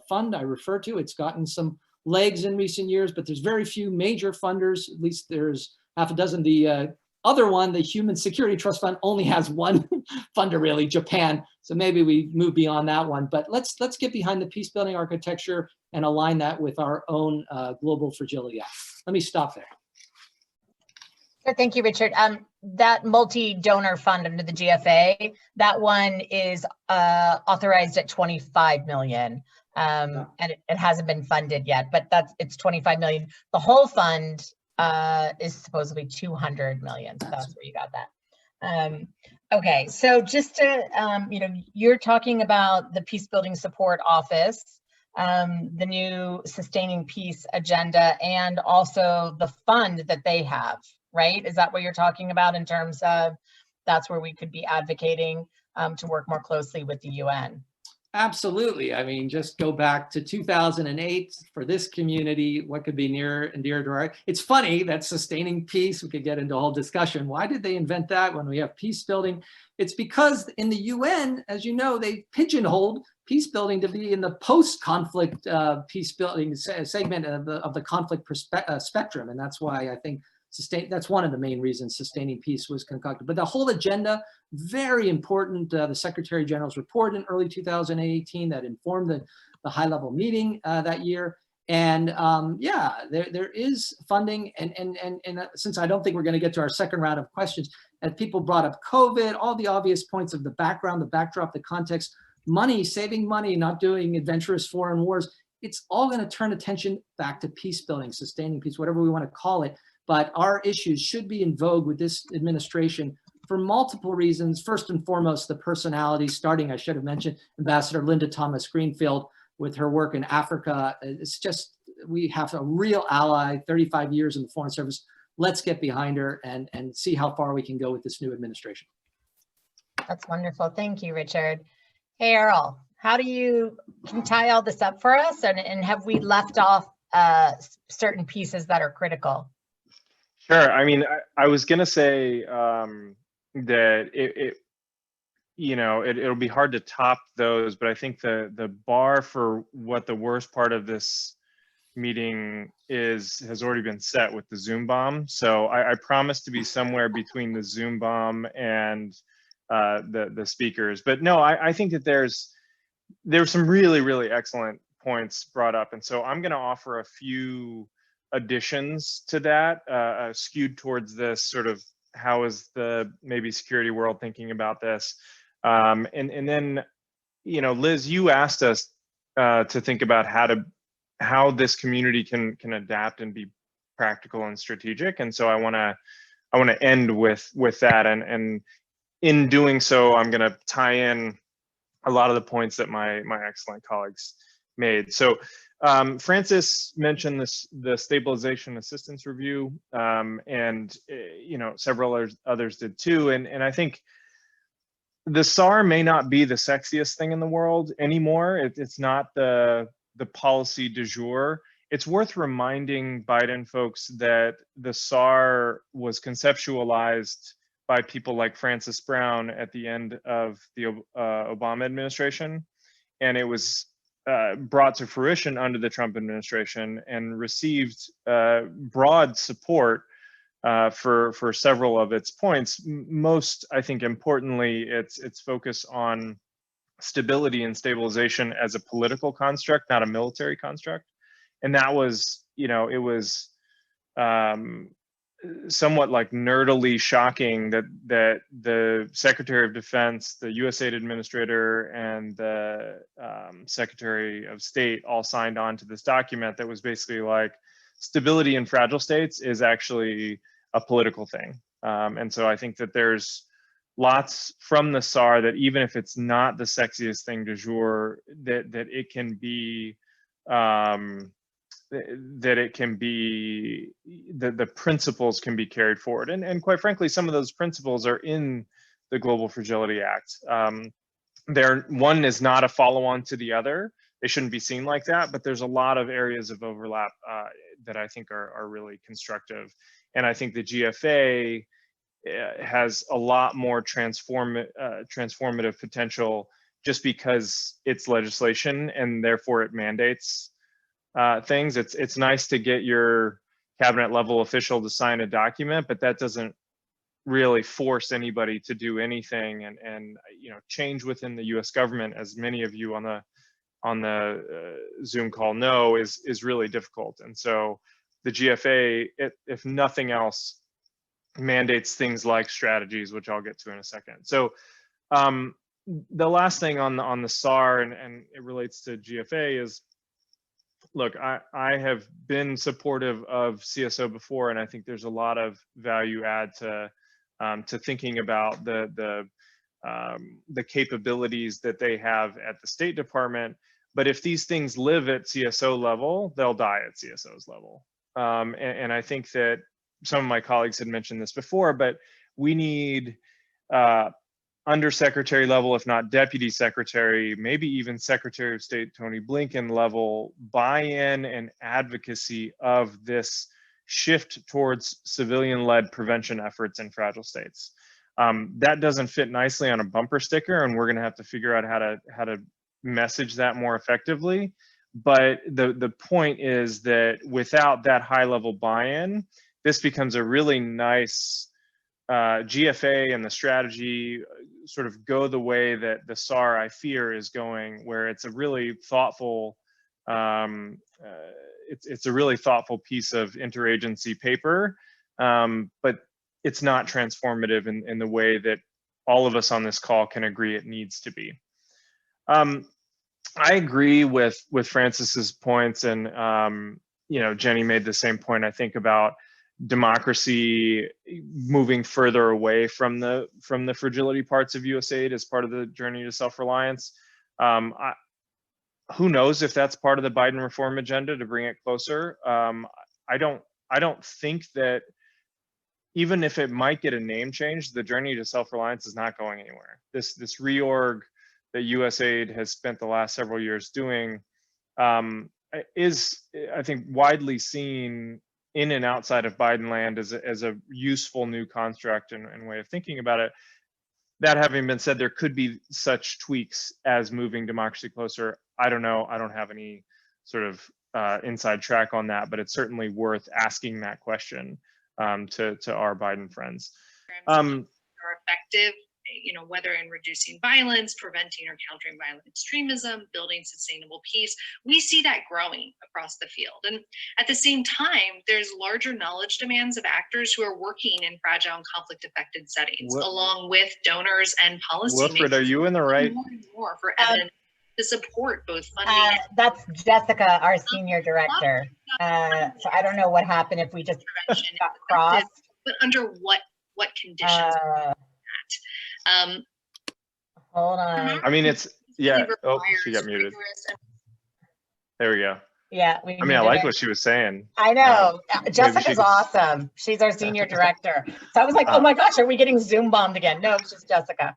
Fund I refer to. It's gotten some legs in recent years, but there's very few major funders. At least there's half a dozen. The other one, the Human Security Trust Fund, only has one funder really, Japan. So maybe we move beyond that one. But let's get behind the peacebuilding architecture and align that with our own Global Fragility Act. Let me stop there. Thank you, Richard. That multi-donor fund under the GFA, that one is authorized at 25 million. And it hasn't been funded yet, but it's 25 million. The whole fund is supposedly 200 million. So that's where you got that. Okay, so just to, you're talking about the Peacebuilding Support Office, the new Sustaining Peace agenda, and also the fund that they have, right? Is that what you're talking about in terms of that's where we could be advocating to work more closely with the UN? Absolutely. I mean, just go back to 2008 for this community, what could be near and dear to our, it's funny that sustaining peace, we could get into a whole discussion. Why did they invent that when we have peace building? It's because in the UN, as you know, they pigeonholed peace building to be in the post-conflict peace building segment of the conflict spectrum. And that's why I think that's one of the main reasons sustaining peace was concocted. But the whole agenda, very important. The Secretary General's report in early 2018 that informed the high-level meeting that year. And yeah, there is funding. And since I don't think we're going to get to our second round of questions, and people brought up COVID, all the obvious points of the background, the backdrop, the context, money, saving money, not doing adventurous foreign wars. It's all going to turn attention back to peace building, sustaining peace, whatever we want to call it. But our issues should be in vogue with this administration for multiple reasons. First and foremost, the personality, starting, I should have mentioned, Ambassador Linda Thomas Greenfield with her work in Africa. It's just, we have a real ally, 35 years in the Foreign Service. Let's get behind her and see how far we can go with this new administration. That's wonderful. Thank you, Richard. Hey, Errol, can you tie all this up for us? And have we left off certain pieces that are critical? Sure. I mean, I was going to say that it'll be hard to top those, but I think the bar for what the worst part of this meeting has already been set with the Zoom bomb. So I promise to be somewhere between the Zoom bomb and the speakers. But no, I think that there's some really, really excellent points brought up. And so I'm going to offer a few additions to that, skewed towards this sort of how is the maybe security world thinking about this? And then, you know, Liz, you asked us to think about how this community can adapt and be practical and strategic. And so I want to end with that, and in doing so, I'm going to tie in a lot of the points that my excellent colleagues made. So Francis mentioned the stabilization assistance review, and you know, several others did too. And I think the SAR may not be the sexiest thing in the world anymore. It's not the policy du jour. It's worth reminding Biden folks that the SAR was conceptualized by people like Francis Brown at the end of the Obama administration, and it was brought to fruition under the Trump administration and received broad support for several of its points. Most, I think, importantly, its focus on stability and stabilization as a political construct, not a military construct. And that was, you know, it was somewhat like nerdily shocking that the Secretary of Defense, the USAID administrator, and the Secretary of State all signed on to this document that was basically like, stability in fragile states is actually a political thing. And so I think that there's lots from the SAR that, even if it's not the sexiest thing du jour, that it can be the principles can be carried forward. And quite frankly, some of those principles are in the Global Fragility Act. One is not a follow-on to the other. They shouldn't be seen like that, but there's a lot of areas of overlap that I think are really constructive. And I think the GFA has a lot more transformative potential just because it's legislation and therefore it mandates things. It's nice to get your cabinet level official to sign a document, but that doesn't really force anybody to do anything. And you know, change within the U.S. government, as many of you on the Zoom call know, is really difficult. And so the GFA, if nothing else, mandates things like strategies, which I'll get to in a second. So the last thing on the SAR, and it relates to GFA, is, look, I have been supportive of CSO before, and I think there's a lot of value add to thinking about the capabilities that they have at the State Department. But if these things live at CSO level, they'll die at CSO's level. And I think that some of my colleagues had mentioned this before, but we need undersecretary level, if not deputy secretary, maybe even Secretary of State Tony Blinken level buy-in and advocacy of this shift towards civilian-led prevention efforts in fragile states. That doesn't fit nicely on a bumper sticker, and we're going to have to figure out how to message that more effectively. But the point is that without that high-level buy-in, this becomes a really nice GFA, and the strategy sort of go the way that the SAR, I fear, is going, where it's a really thoughtful it's a really thoughtful piece of interagency paper, but it's not transformative in the way that all of us on this call can agree it needs to be. I agree with Francis's points, and you know, Jenny made the same point, I think, about democracy moving further away from the fragility parts of USAID as part of the journey to self-reliance. Who knows if that's part of the Biden reform agenda to bring it closer. I don't think that, even if it might get a name change, the journey to self-reliance is not going anywhere. This reorg that USAID has spent the last several years doing is, I think, widely seen in and outside of Biden land as a useful new construct and way of thinking about it. That having been said, there could be such tweaks as moving democracy closer. I don't know. I don't have any sort of inside track on that, but it's certainly worth asking that question to our Biden friends. Are effective whether in reducing violence, preventing or countering violent extremism, building sustainable peace, we see that growing across the field. And at the same time, there's larger knowledge demands of actors who are working in fragile and conflict-affected settings, along with donors and policymakers. Wilfred, are you in the right? More and more for evidence to support both funding. That's Jessica, our senior director. So I don't know what happened if we just got crossed. But under what conditions? Hold on. I mean, it's, yeah. Oh, she got muted. There we go. Yeah. I mean, I like what she was saying. I know. Jessica's awesome. She's our senior director. So I was like, oh my gosh, are we getting Zoom bombed again? No, it's just Jessica.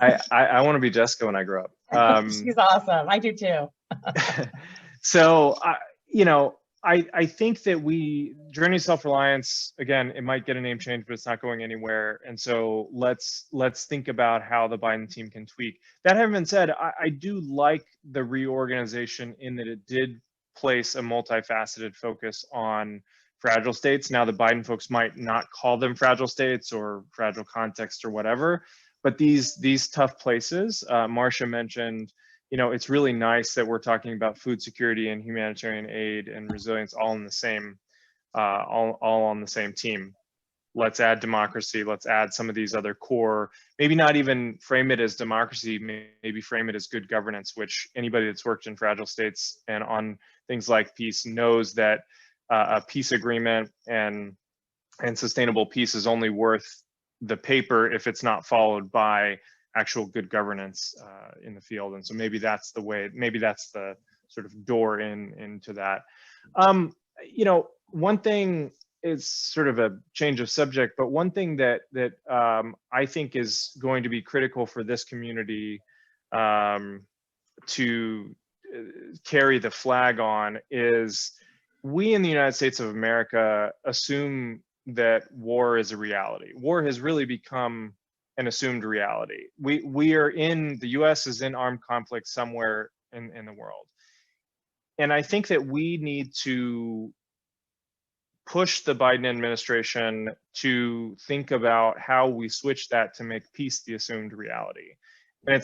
I want to be Jessica when I grow up. She's awesome. I do too. So, I think that Journey to Self-Reliance, again, it might get a name change, but it's not going anywhere. And so let's think about how the Biden team can tweak. That having been said, I do like the reorganization in that it did place a multifaceted focus on fragile states. Now the Biden folks might not call them fragile states or fragile context or whatever, but these tough places, Marcia mentioned, it's really nice that we're talking about food security and humanitarian aid and resilience all in the same, all on the same team. Let's add democracy. Let's add some of these other core, maybe not even frame it as democracy, maybe frame it as good governance, which anybody that's worked in fragile states and on things like peace knows that a peace agreement and sustainable peace is only worth the paper if it's not followed by actual good governance in the field. And so maybe that's the way, maybe that's the sort of door into that. One thing is sort of a change of subject, but one thing that I think is going to be critical for this community to carry the flag on is we in the United States of America assume that war is a reality. War has really become an assumed reality. We are in, the US is in armed conflict somewhere in the world. And I think that we need to push the Biden administration to think about how we switch that to make peace the assumed reality. And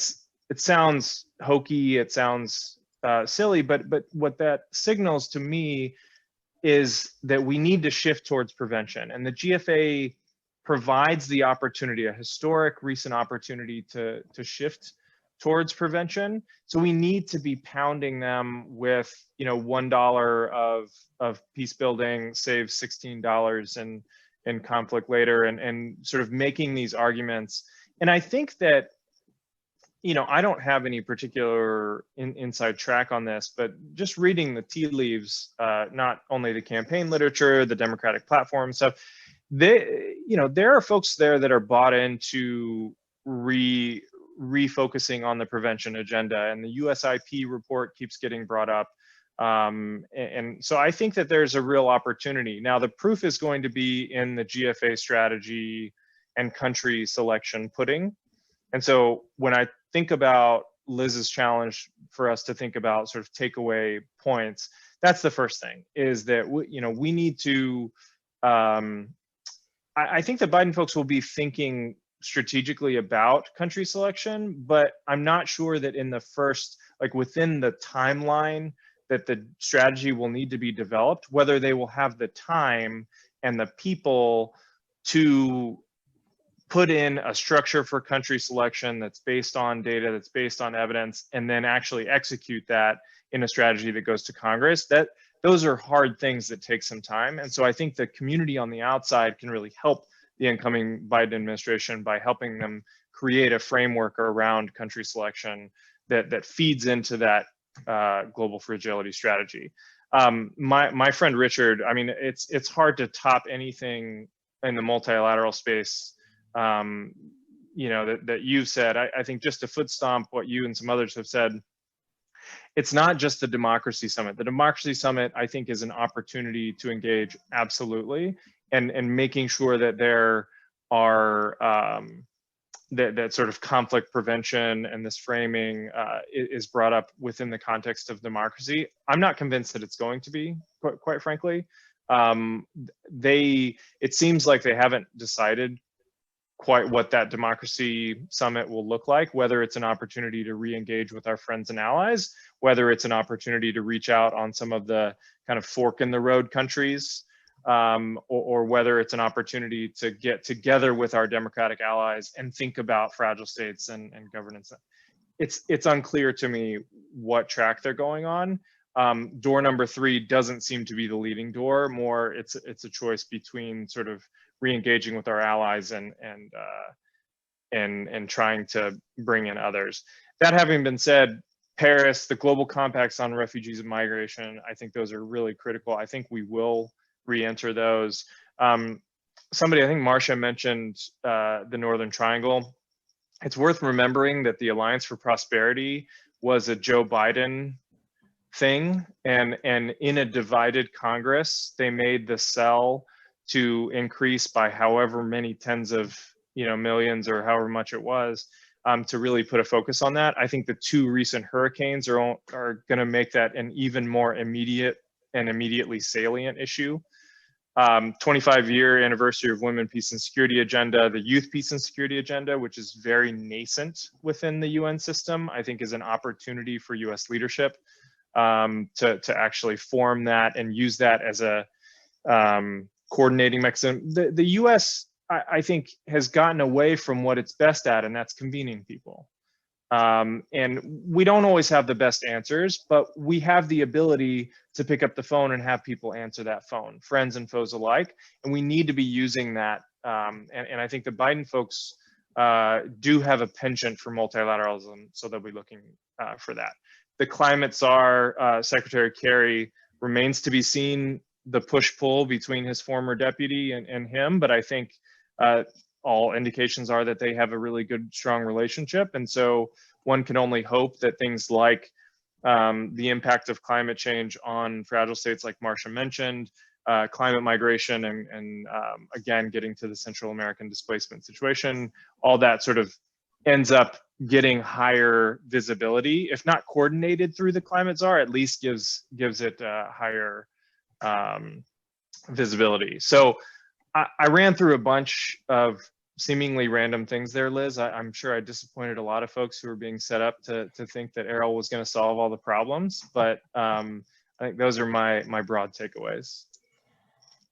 it sounds hokey, it sounds silly, but what that signals to me is that we need to shift towards prevention. And the GFA provides the opportunity, a historic recent opportunity to shift towards prevention. So we need to be pounding them with, $1 of peace building saves $16 in conflict later, and sort of making these arguments. And I think that, I don't have any particular inside track on this, but just reading the tea leaves, not only the campaign literature, the Democratic platform stuff, there are folks there that are bought into refocusing on the prevention agenda, and the USIP report keeps getting brought up. And so I think that there's a real opportunity. Now, the proof is going to be in the GFA strategy and country selection pudding. And so when I think about Liz's challenge for us to think about sort of takeaway points, that's the first thing, is that we need to, I think the Biden folks will be thinking strategically about country selection, but I'm not sure that in the first, within the timeline that the strategy will need to be developed, whether they will have the time and the people to put in a structure for country selection that's based on data, that's based on evidence, and then actually execute that in a strategy that goes to Congress. Those are hard things that take some time. And so I think the community on the outside can really help the incoming Biden administration by helping them create a framework around country selection that feeds into that global fragility strategy. My friend Richard, I mean, it's hard to top anything in the multilateral space that you've said. I think just to foot stomp what you and some others have said, it's not just the Democracy Summit. The Democracy Summit, I think, is an opportunity to engage, absolutely, and making sure that there are that sort of conflict prevention and this framing is brought up within the context of democracy. I'm not convinced that it's going to be, quite frankly. It seems like they haven't decided quite what that democracy summit will look like, whether it's an opportunity to re-engage with our friends and allies, whether it's an opportunity to reach out on some of the kind of fork in the road countries, or whether it's an opportunity to get together with our democratic allies and think about fragile states and governance. It's unclear to me what track they're going on. Door number 3 doesn't seem to be the leading door. More, it's a choice between sort of re-engaging with our allies and trying to bring in others. That having been said, Paris, the global compacts on refugees and migration, I think those are really critical. I think we will re-enter those. Somebody, I think Marcia mentioned the Northern Triangle. It's worth remembering that the Alliance for Prosperity was a Joe Biden thing, and in a divided Congress, they made the sell to increase by however many tens of millions or however much it was, to really put a focus on that. I think the 2 recent hurricanes are going to make that an even more immediate and immediately salient issue. 25-year anniversary of Women, Peace and Security Agenda, the Youth Peace and Security Agenda, which is very nascent within the UN system, I think is an opportunity for US leadership to actually form that and use that as a coordinating mechanism. The US, I think, has gotten away from what it's best at, and that's convening people. And we don't always have the best answers, but we have the ability to pick up the phone and have people answer that phone, friends and foes alike. And we need to be using that. And I think the Biden folks do have a penchant for multilateralism, so they'll be looking for that. The climate czar, Secretary Kerry, remains to be seen, the push-pull between his former deputy and him, but I think all indications are that they have a really good, strong relationship. And so one can only hope that things like the impact of climate change on fragile states, like Marcia mentioned, climate migration, and again, getting to the Central American displacement situation, all that sort of ends up getting higher visibility, if not coordinated through the climate czar, at least gives it higher visibility. So I ran through a bunch of seemingly random things there, Liz. I'm sure I disappointed a lot of folks who were being set up to think that Errol was going to solve all the problems, but I think those are my broad takeaways.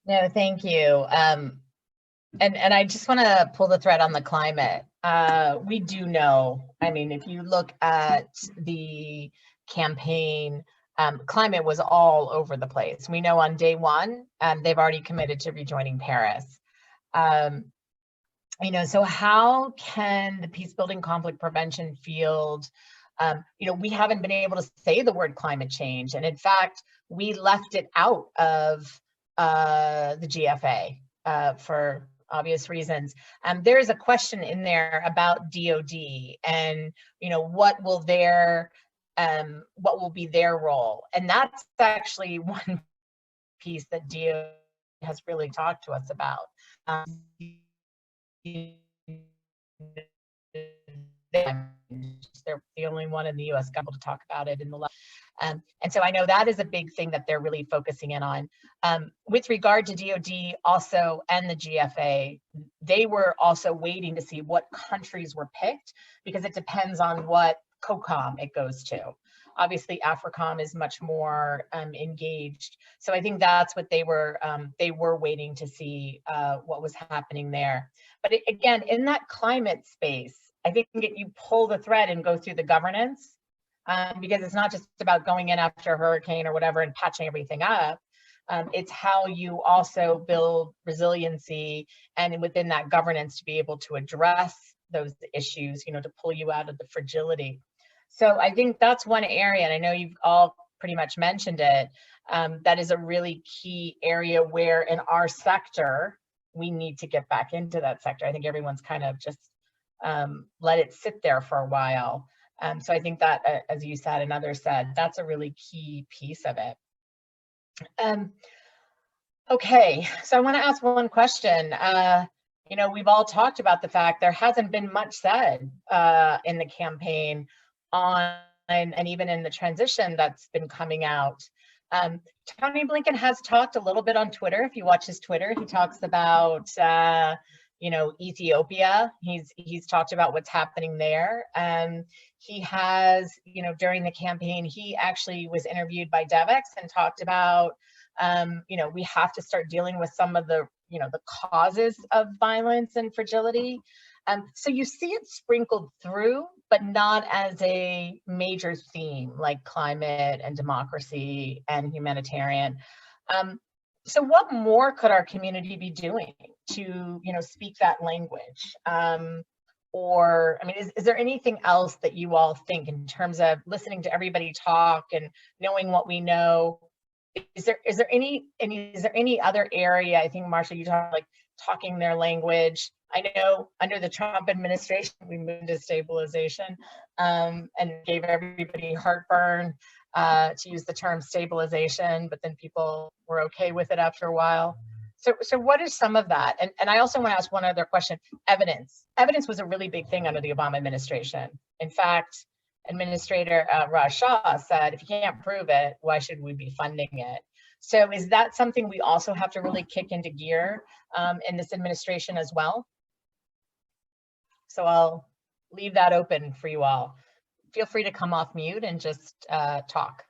No, thank you. And I just want to pull the thread on the climate. We do know, I mean, if you look at the campaign, climate was all over the place. We know on day 1, they've already committed to rejoining Paris. So how can the peacebuilding conflict prevention field, we haven't been able to say the word climate change. And in fact, we left it out of the GFA for obvious reasons. There's a question in there about DOD and, what will be their role? And that's actually one piece that DOD has really talked to us about. They're the only one in the US able to talk about it in the last. And so I know that is a big thing that they're really focusing in on. With regard to DOD also and the GFA, they were also waiting to see what countries were picked, because it depends on what COCOM it goes to. Obviously, AFRICOM is much more engaged. So I think that's what they were waiting to see what was happening there. But again, in that climate space, I think you pull the thread and go through the governance, because it's not just about going in after a hurricane or whatever and patching everything up. It's how you also build resiliency and within that governance to be able to address those issues, to pull you out of the fragility. So I think that's one area, and I know you've all pretty much mentioned it, that is a really key area where in our sector, we need to get back into that sector. I think everyone's kind of just let it sit there for a while. So I think that, as you said and others said, that's a really key piece of it. Okay, so I want to ask one question. We've all talked about the fact there hasn't been much said in the campaign on, and even in the transition that's been coming out. Tony Blinken has talked a little bit on Twitter. If you watch his Twitter, he talks about Ethiopia. He's talked about what's happening there. He has, during the campaign, he actually was interviewed by Devex and talked about, we have to start dealing with some of the, the causes of violence and fragility. So you see it sprinkled through, but not as a major theme like climate and democracy and humanitarian. So what more could our community be doing to, speak that language? Or, is there anything else that you all think in terms of listening to everybody talk and knowing what we know? Is there any other area? I think, Marsha, you talked like talking their language. I know under the Trump administration, we moved to stabilization and gave everybody heartburn to use the term stabilization, but then people were okay with it after a while. So what is some of that? And I also want to ask one other question. Evidence. Evidence was a really big thing under the Obama administration. In fact, Administrator Raj Shah said, if you can't prove it, why should we be funding it? So is that something we also have to really kick into gear in this administration as well? So I'll leave that open for you all. Feel free to come off mute and just talk.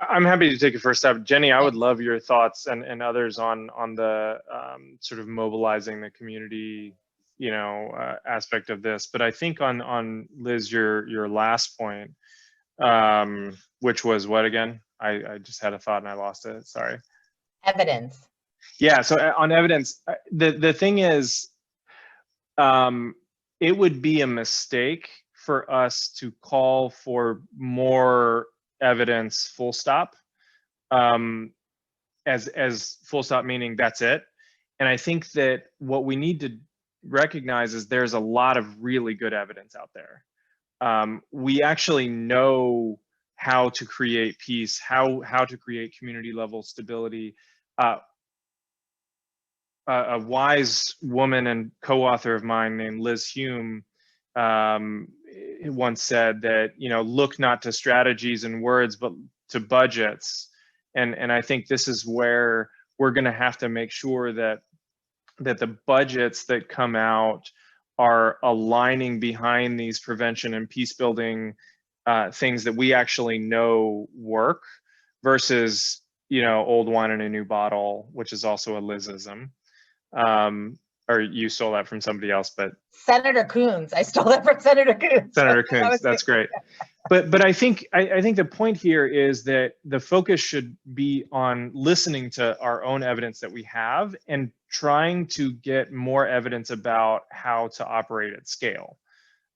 I'm happy to take a first stab. Jenny, I would love your thoughts and others on the sort of mobilizing the community, aspect of this. But I think on Liz, your last point, which was what again? I just had a thought and I lost it. Sorry. Evidence. Yeah. So on evidence, the thing is, it would be a mistake for us to call for more evidence, full stop, as full stop meaning that's it. And I think that what we need to recognize is there's a lot of really good evidence out there. We actually know how to create peace, how to create community level stability. A wise woman and co-author of mine named Liz Hume once said that, look not to strategies and words, but to budgets. And I think this is where we're going to have to make sure that the budgets that come out are aligning behind these prevention and peace building things that we actually know work versus, old wine in a new bottle, which is also a Lizism. Or you stole that from somebody else, but Senator Coons. I stole that from Senator Coons. Senator Coons, that's great. But I think the point here is that the focus should be on listening to our own evidence that we have and trying to get more evidence about how to operate at scale.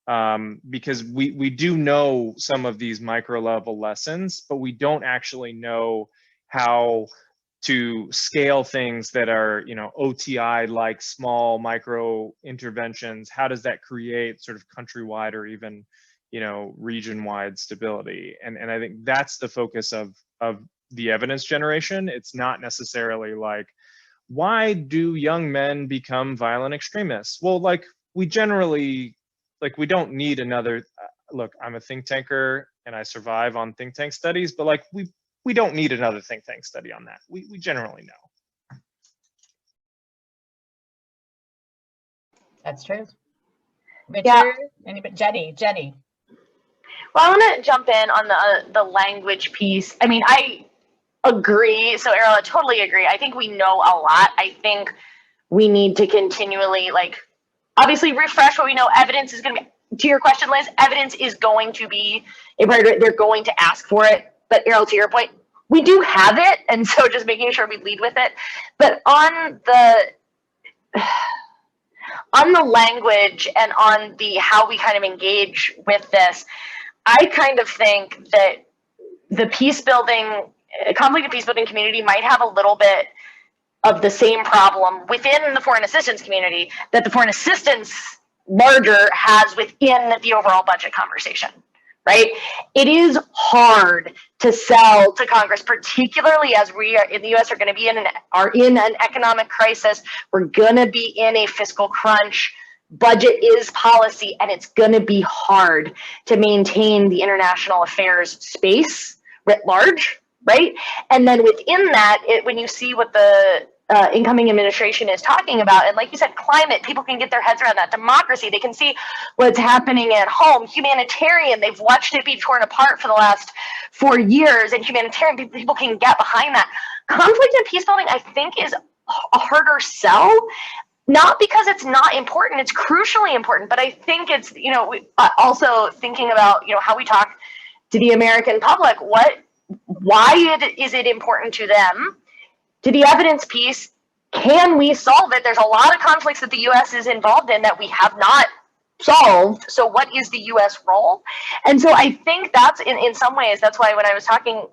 Because we do know some of these micro level lessons, but we don't actually know how to scale things that are, OTI like small micro interventions. How does that create sort of countrywide or even, region-wide stability? And I think that's the focus of the evidence generation. It's not necessarily like, why do young men become violent extremists? Well, we generally, we don't need another, look, I'm a think tanker and I survive on think tank studies, but we don't need another think tank study on that. We generally know. That's true. Richard, yeah. Jenny. Well, I want to jump in on the language piece. I agree. So Errol, I totally agree. I think we know a lot. I think we need to continually, obviously refresh what we know. Evidence is going to be, to your question, Liz, evidence is going to be a priority. They're going to ask for it. But Errol, to your point, we do have it, and so just making sure we lead with it. But on the language and on the how we kind of engage with this, I kind of think that the conflict and peace building community might have a little bit of the same problem within the foreign assistance community that the foreign assistance larger has within the overall budget conversation. Right? It is hard to sell to Congress, particularly as we are in the US are going to be in an economic crisis. We're going to be in a fiscal crunch. Budget is policy, and it's going to be hard to maintain the international affairs space writ large, right? And then within that, when you see what the incoming administration is talking about. And like you said, climate, people can get their heads around that. Democracy, they can see what's happening at home. Humanitarian, they've watched it be torn apart for the last 4 years, and humanitarian, people can get behind that. Conflict and peace building, I think, is a harder sell. Not because it's not important, it's crucially important, but I think it's, also thinking about, how we talk to the American public. Why is it important to them? To the evidence piece, can we solve it? There's a lot of conflicts that the U.S. is involved in that we have not solved. So what is the U.S. role? And so I think that's, in some ways, that's why when I was talking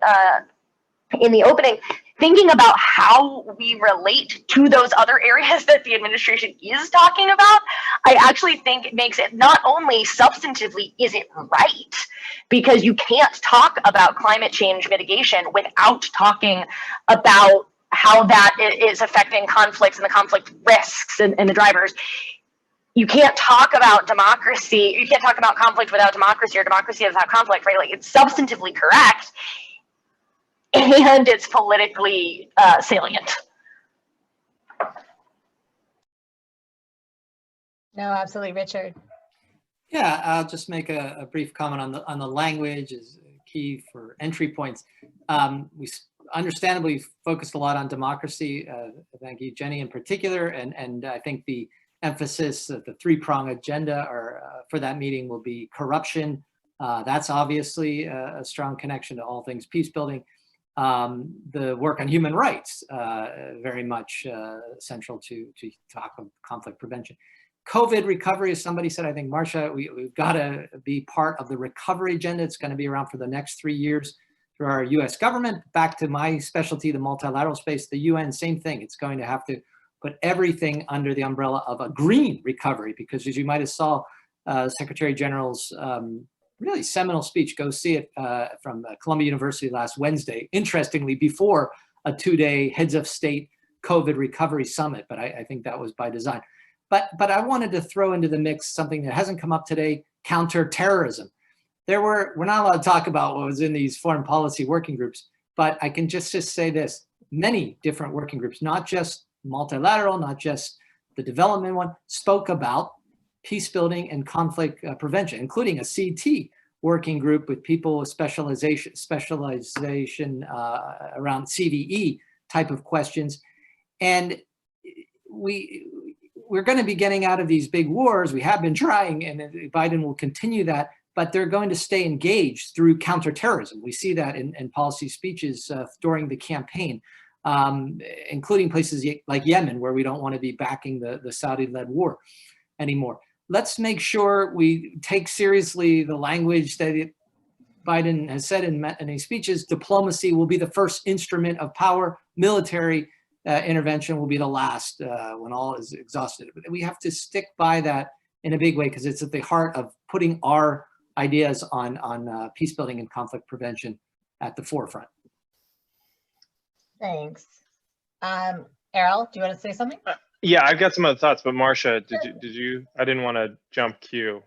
in the opening, thinking about how we relate to those other areas that the administration is talking about, I actually think it makes it not only substantively is it right, because you can't talk about climate change mitigation without talking about how that is affecting conflicts and the conflict risks and the drivers. You can't talk about democracy, you can't talk about conflict without democracy or democracy without conflict, right? Like, it's substantively correct and it's politically salient. No, absolutely, Richard. Yeah, I'll just make a brief comment on the language is key for entry points. We understandably focused a lot on democracy. Thank you, Jenny, in particular, and I think the emphasis, the three-prong agenda for that meeting will be corruption. That's obviously a strong connection to all things peace building. The work on human rights, very much central to talk of conflict prevention. COVID recovery, as somebody said, I think, Marcia, we've got to be part of the recovery agenda. It's going to be around for the next 3 years through our US government. Back to my specialty, the multilateral space, the UN, same thing. It's going to have to put everything under the umbrella of a green recovery, because as you might have saw, Secretary General's really seminal speech, go see it, from Columbia University last Wednesday, interestingly, before a 2-day heads of state COVID recovery summit, but I think that was by design. But I wanted to throw into the mix something that hasn't come up today, counterterrorism. We're not allowed to talk about what was in these foreign policy working groups, but I can just say this, many different working groups, not just multilateral, not just the development one, spoke about peace building and conflict prevention, including a CT working group with people with specialization around CVE type of questions. And we're going to be getting out of these big wars. We have been trying, and Biden will continue that, but they're going to stay engaged through counterterrorism. We see that in policy speeches during the campaign, including places like Yemen, where we don't want to be backing the Saudi-led war anymore. Let's make sure we take seriously the language that Biden has said in his speeches. Diplomacy will be the first instrument of power. Military intervention will be the last when all is exhausted. But we have to stick by that in a big way, because it's at the heart of putting our ideas on peace building and conflict prevention at the forefront. Thanks. Errol, do you want to say something? Yeah, I've got some other thoughts, but Marcia, did you? I didn't want to jump queue.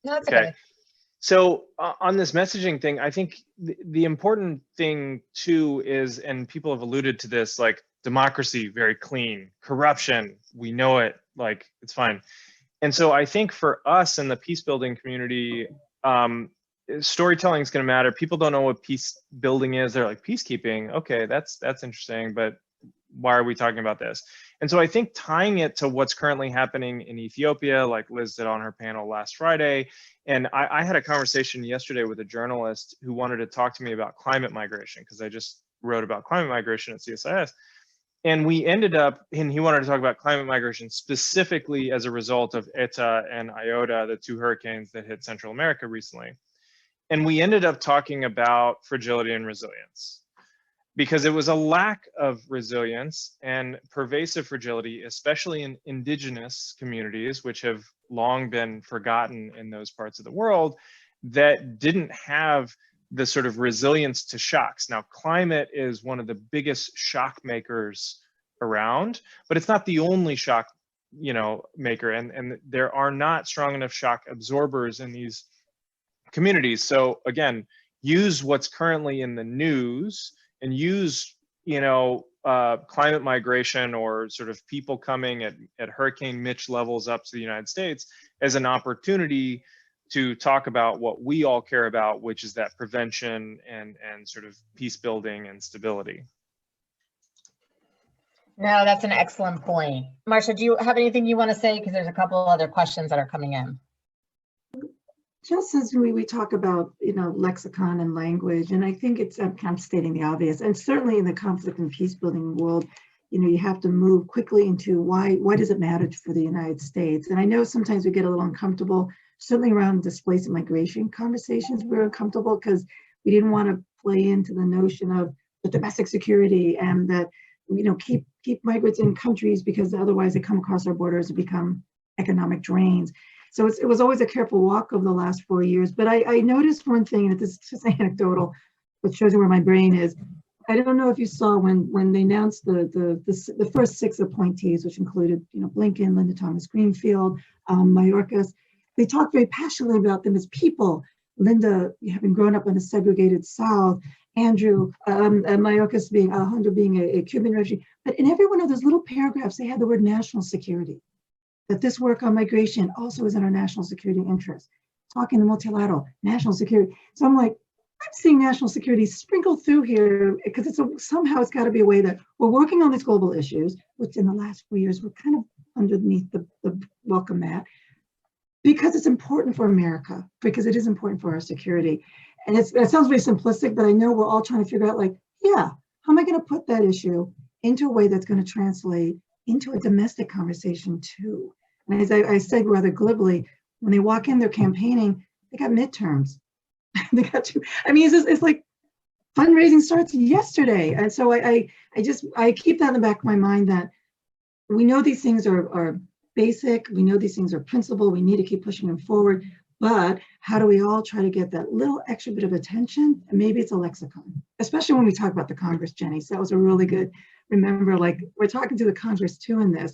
No, that's okay. So on this messaging thing, I think the important thing too is, and people have alluded to this, like democracy, very clean, corruption, we know it, like it's fine. And so I think for us in the peace building community, storytelling is going to matter. People don't know what peace building is. They're like, peacekeeping, okay, that's interesting, but why are we talking about this? And so I think tying it to what's currently happening in Ethiopia, like Liz did on her panel last Friday, and I had a conversation yesterday with a journalist who wanted to talk to me about climate migration, because I just wrote about climate migration at CSIS. And we ended up, and he wanted to talk about climate migration specifically as a result of Eta and Iota, the 2 hurricanes that hit Central America recently. And we ended up talking about fragility and resilience, because it was a lack of resilience and pervasive fragility, especially in indigenous communities, which have long been forgotten in those parts of the world, that didn't have the sort of resilience to shocks. Now, climate is one of the biggest shock makers around, but it's not the only shock, maker, and there are not strong enough shock absorbers in these communities. So again, use what's currently in the news and use, climate migration or sort of people coming at Hurricane Mitch levels up to the United States as an opportunity to talk about what we all care about, which is that prevention and sort of peace building and stability. No, that's an excellent point. Marcia, do you have anything you want to say? Because there's a couple of other questions that are coming in. Just as we talk about, lexicon and language, and I think it's, I'm kind of stating the obvious, and certainly in the conflict and peace building world, you have to move quickly into why does it matter for the United States? And I know sometimes we get a little uncomfortable, certainly around displacement migration conversations, we're uncomfortable because we didn't want to play into the notion of the domestic security and that, keep migrants in countries because otherwise they come across our borders and become economic drains. So it was always a careful walk over the last 4 years. But I noticed one thing, and this is just anecdotal, but shows you where my brain is. I don't know if you saw when they announced the first 6 appointees, which included Blinken, Linda Thomas Greenfield, Mayorkas. They talked very passionately about them as people. Linda, having grown up in a segregated South, Andrew, Mayorkas Alejandro being a Cuban refugee. But in every one of those little paragraphs, they had the word national security. That this work on migration also is in our national security interest. Talking to multilateral, national security. So I'm like, I'm seeing national security sprinkled through here because somehow it's got to be a way that we're working on these global issues, which in the last 4 years we're kind of underneath the welcome mat, because it's important for America, because it is important for our security. And it sounds very simplistic, but I know we're all trying to figure out how am I going to put that issue into a way that's going to translate into a domestic conversation too. And as I said rather glibly, when they walk in, they're campaigning, they got midterms. They got to, it's like fundraising starts yesterday. And so I keep that in the back of my mind that we know these things are basic. We know these things are principle. We need to keep pushing them forward. But how do we all try to get that little extra bit of attention? And maybe it's a lexicon, especially when we talk about the Congress, Jenny. So that was a really good, remember, we're talking to the Congress too in this.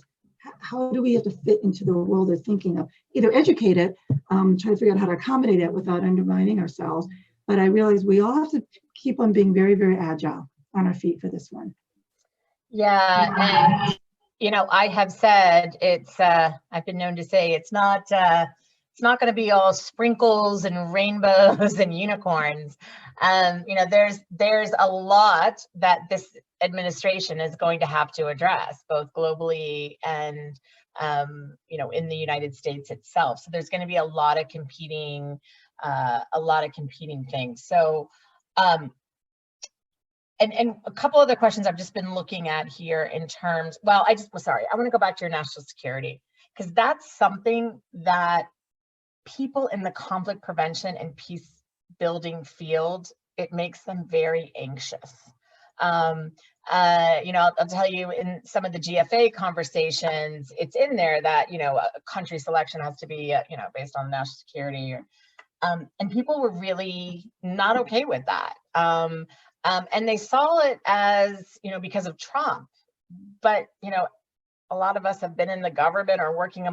How do we have to fit into the world they're thinking of? Either educate it, try to figure out how to accommodate it without undermining ourselves. But I realize we all have to keep on being very, very agile on our feet for this one. Yeah, and I have said I've been known to say it's not going to be all sprinkles and rainbows and unicorns. There's a lot that this administration is going to have to address, both globally and in the United States itself. So there's going to be a lot of competing things. So and a couple other questions I've just been looking at here in terms. Well, I want to go back to your national security, because that's something that people in the conflict prevention and peace building field, it makes them very anxious. I'll tell you, in some of the GFA conversations, it's in there that, a country selection has to be, based on national security. And people were really not okay with that. And they saw it as, because of Trump. But, a lot of us have been in the government or working,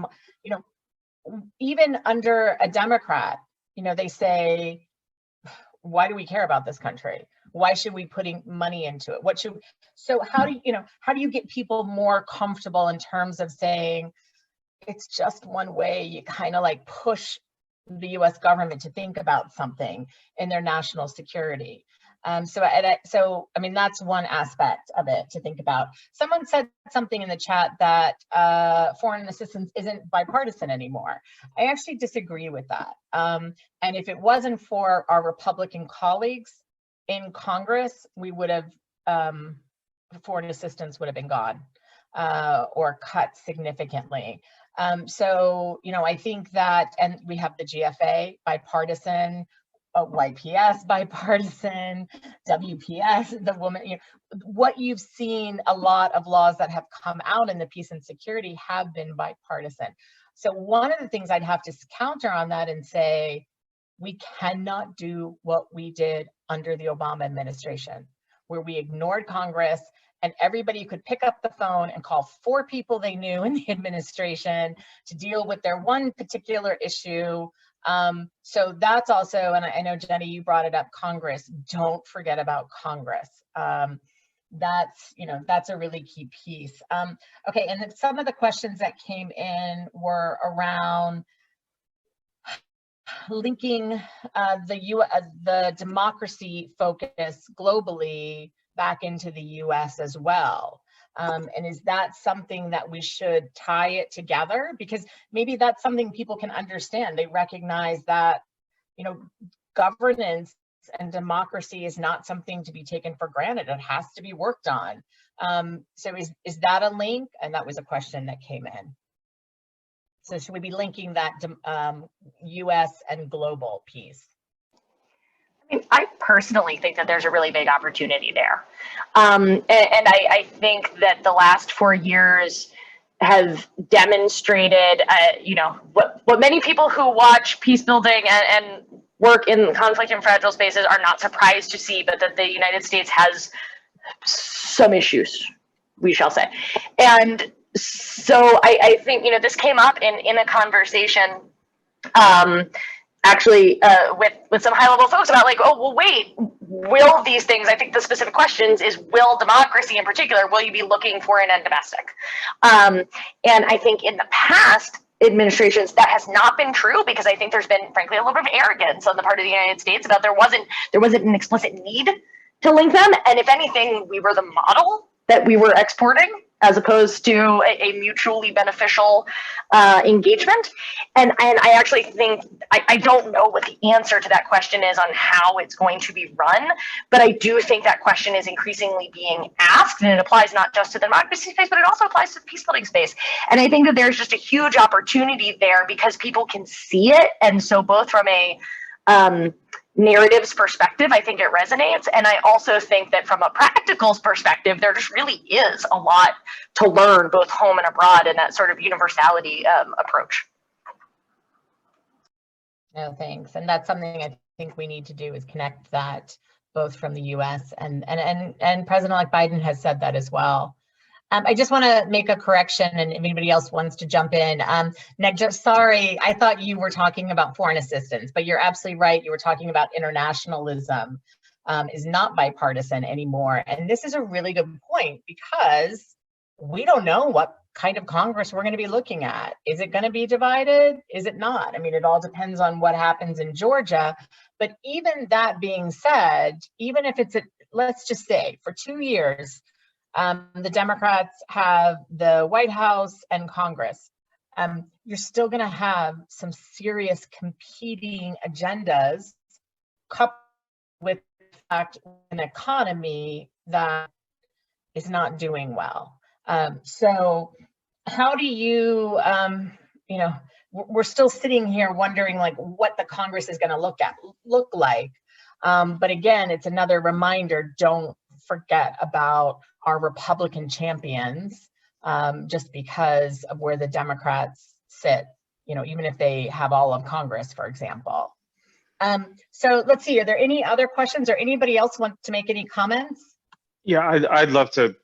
even under a Democrat, they say, why do we care about this country? Why should we be putting money into it? So how do you get people more comfortable in terms of saying it's just one way you kind of push the US government to think about something in their national security? So that's one aspect of it to think about. Someone said something in the chat that foreign assistance isn't bipartisan anymore. I actually disagree with that. And if it wasn't for our Republican colleagues in Congress, we would have, foreign assistance would have been gone or cut significantly. I think that, and we have the GFA bipartisan, YPS bipartisan, WPS, the woman, what you've seen, a lot of laws that have come out in the peace and security have been bipartisan. So one of the things I'd have to counter on that and say, we cannot do what we did under the Obama administration, where we ignored Congress and everybody could pick up the phone and call 4 people they knew in the administration to deal with their one particular issue. So that's also, and I know, Jenny, you brought it up, Congress. Don't forget about Congress. that's, you know, that's a really key piece. Okay, and then some of the questions that came in were around linking the democracy focus globally back into the US as well. And is that something that we should tie it together? Because maybe that's something people can understand. They recognize that, you know, governance and democracy is not something to be taken for granted. It has to be worked on. So is that a link? And that was a question that came in. So should we be linking that US and global piece? I mean, I personally think that there's a really big opportunity there. And I think that the last 4 years have demonstrated, you know, what many people who watch Peacebuilding and work in conflict and fragile spaces are not surprised to see, but that the United States has some issues, we shall say. And so I think, you know, this came up in a conversation, actually, with some high level folks about like, oh, well, wait, will these things, I think the specific questions is, will democracy in particular, will you be looking for an end domestic? And I think in the past administrations, that has not been true, because I think there's been, frankly, a little bit of arrogance on the part of the United States about there wasn't an explicit need to link them. And if anything, we were the model that we were exporting, as opposed to a mutually beneficial engagement. And I actually think, I don't know what the answer to that question is on how it's going to be run, but I do think that question is increasingly being asked, and it applies not just to the democracy space, but it also applies to the peace building space. And I think that there's just a huge opportunity there because people can see it. And so both from a narratives perspective, I think it resonates. And I also think that from a practicals perspective, there just really is a lot to learn both home and abroad in that sort of universality approach. No, thanks. And that's something I think we need to do, is connect that both from the US and President-elect Biden has said that as well. I just want to make a correction, and if anybody else wants to jump in. Negja, sorry, I thought you were talking about foreign assistance, but you're absolutely right. You were talking about internationalism is not bipartisan anymore. And this is a really good point, because we don't know what kind of Congress we're going to be looking at. Is it going to be divided? Is it not? I mean, it all depends on what happens in Georgia. But even that being said, even if it's, let's just say for 2 years, the Democrats have the White House and Congress, you're still going to have some serious competing agendas coupled with an economy that is not doing well. So how do you, you know, we're still sitting here wondering like what the Congress is going to look like. But again, it's another reminder, don't forget about our Republican champions, just because of where the Democrats sit, you know, even if they have all of Congress, for example. So let's see, are there any other questions, or anybody else want to make any comments? Yeah, I'd love to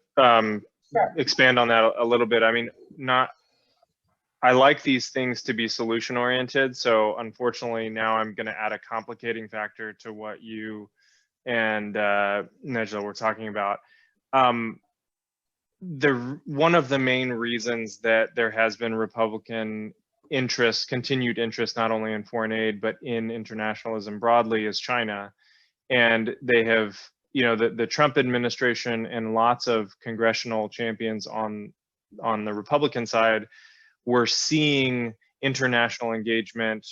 Sure. expand on that a little bit. I mean, I like these things to be solution oriented. So unfortunately, now I'm going to add a complicating factor to what you and Nejla were talking about. One of the main reasons that there has been Republican interest, continued interest, not only in foreign aid, but in internationalism broadly, is China. And they have, you know, the Trump administration and lots of congressional champions on the Republican side were seeing international engagement,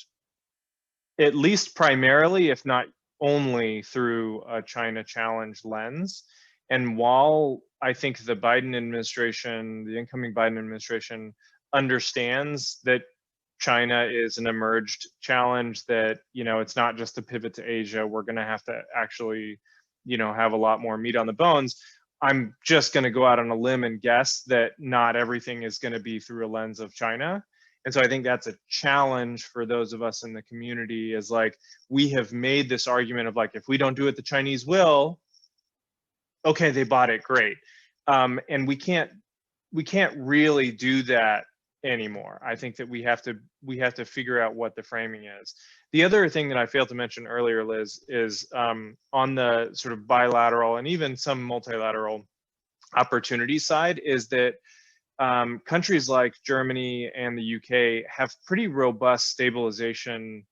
at least primarily, if not only, through a China challenge lens. And while I think the Biden administration, the incoming Biden administration, understands that China is an emerged challenge, that, you know, it's not just a pivot to Asia, we're going to have to actually, you know, have a lot more meat on the bones. I'm just going to go out on a limb and guess that not everything is going to be through a lens of China. And so I think that's a challenge for those of us in the community, is like, we have made this argument of like, if we don't do it, the Chinese will. Okay, they bought it, great. And we can't really do that anymore. I think that we have to figure out what the framing is. The other thing that I failed to mention earlier, Liz, is on the sort of bilateral and even some multilateral opportunity side is that countries like Germany and the UK have pretty robust stabilization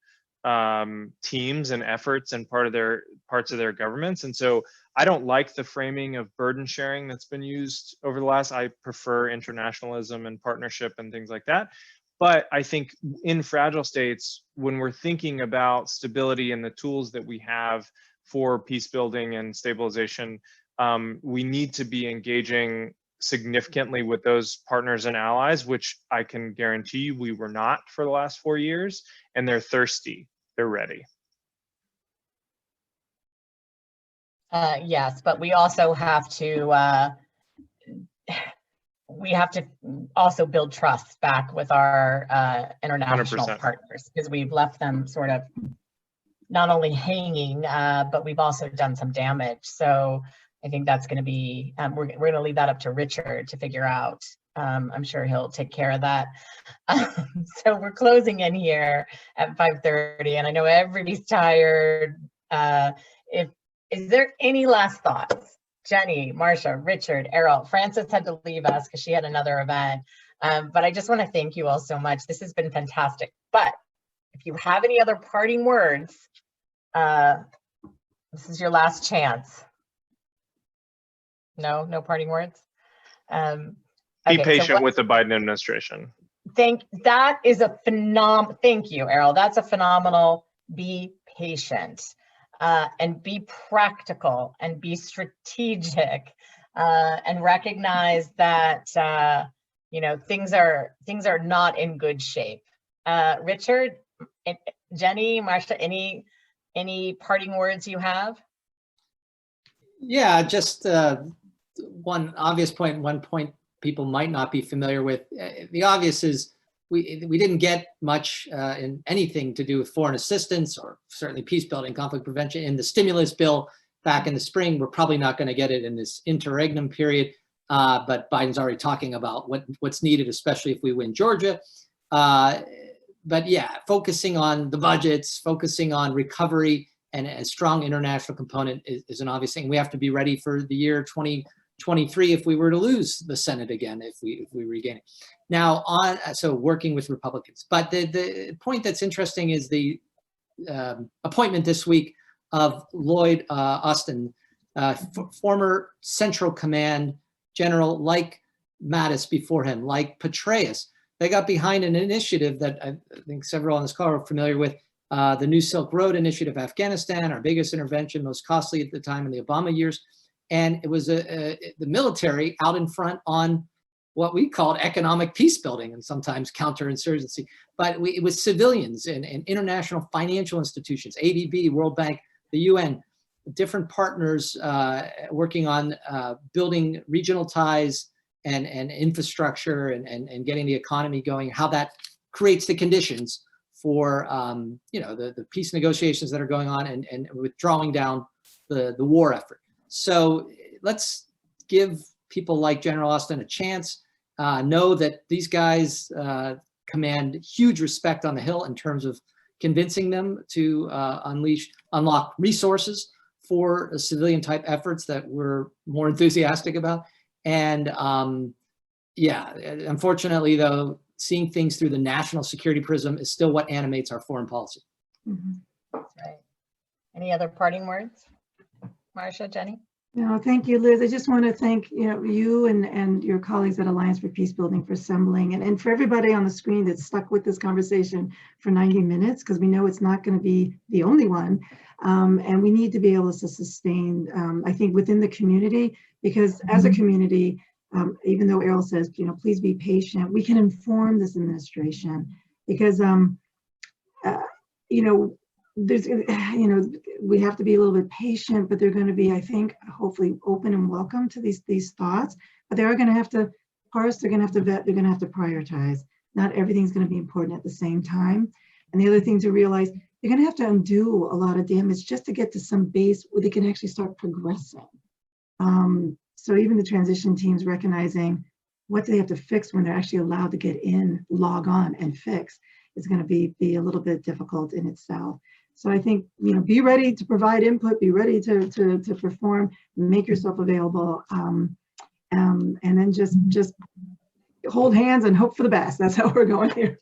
teams and efforts and parts of their governments. And so I don't like the framing of burden sharing that's been used over the last. I prefer internationalism and partnership and things like that. But I think in fragile states, when we're thinking about stability and the tools that we have for peace building and stabilization, we need to be engaging significantly with those partners and allies, which I can guarantee you we were not for the last 4 years, and they're thirsty, they're ready. Yes, but we also have to also build trust back with our international 100%. partners, because we've left them sort of not only hanging, but we've also done some damage. So I think that's going to be, we're going to leave that up to Richard to figure out. I'm sure he'll take care of that. So we're closing in here at 5:30, and I know everybody's tired. Is there any last thoughts? Jenny, Marcia, Richard, Errol, Frances had to leave us because she had another event. But I just want to thank you all so much. This has been fantastic. But if you have any other parting words, this is your last chance. No parting words? Be patient with the Biden administration. Thank you, Errol. That's a phenomenal. Be patient. And be practical and be strategic, and recognize that things are not in good shape. Richard, Jenny, Marcia, any parting words you have? Yeah, just one obvious point. One point people might not be familiar with. The obvious is we didn't get much in anything to do with foreign assistance or certainly peace building, conflict prevention in the stimulus bill back in the spring. We're probably not going to get it in this interregnum period, but Biden's already talking about what's needed, especially if we win Georgia. But yeah, focusing on the budgets, focusing on recovery and a strong international component is an obvious thing. We have to be ready for the year 2023 if we were to lose the Senate again, if we regain it. Now so working with Republicans. But the point that's interesting is the appointment this week of Lloyd Austin, former Central Command general, like Mattis before him, like Petraeus. They got behind an initiative that I think several on this call are familiar with, the New Silk Road Initiative, Afghanistan, our biggest intervention, most costly at the time in the Obama years. And it was the military out in front on what we called economic peace building and sometimes counterinsurgency. But it was civilians and international financial institutions, ADB, World Bank, the UN, different partners working on building regional ties and infrastructure and getting the economy going, how that creates the conditions for the peace negotiations that are going on and withdrawing down the war effort. So let's give people like General Austin a chance. Know that these guys command huge respect on the Hill in terms of convincing them to unlock resources for civilian type efforts that we're more enthusiastic about. And yeah, unfortunately though, seeing things through the national security prism is still what animates our foreign policy. Mm-hmm. That's right. Any other parting words? Marcia, Jenny? No, thank you, Liz. I just want to thank you and your colleagues at Alliance for Peacebuilding for assembling, and for everybody on the screen that's stuck with this conversation for 90 minutes, because we know it's not going to be the only one. And we need to be able to sustain, I think, within the community, because as a community, even though Errol says, please be patient, we can inform this administration, because, there's, we have to be a little bit patient, but they're going to be, I think, hopefully open and welcome to these thoughts. But they are going to have to parse, they're going to have to vet, they're going to have to prioritize. Not everything's going to be important at the same time. And the other thing to realize, they're going to have to undo a lot of damage just to get to some base where they can actually start progressing. So even the transition teams recognizing what they have to fix when they're actually allowed to get in, log on, and fix is going to be a little bit difficult in itself. So I think, be ready to provide input, be ready to perform, make yourself available. and then just hold hands and hope for the best. That's how we're going here.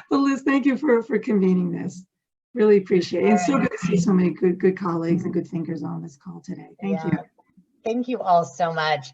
But Liz, thank you for convening this. Really appreciate it. And so good to see so many good colleagues and good thinkers on this call today. Thank you. Thank you all so much.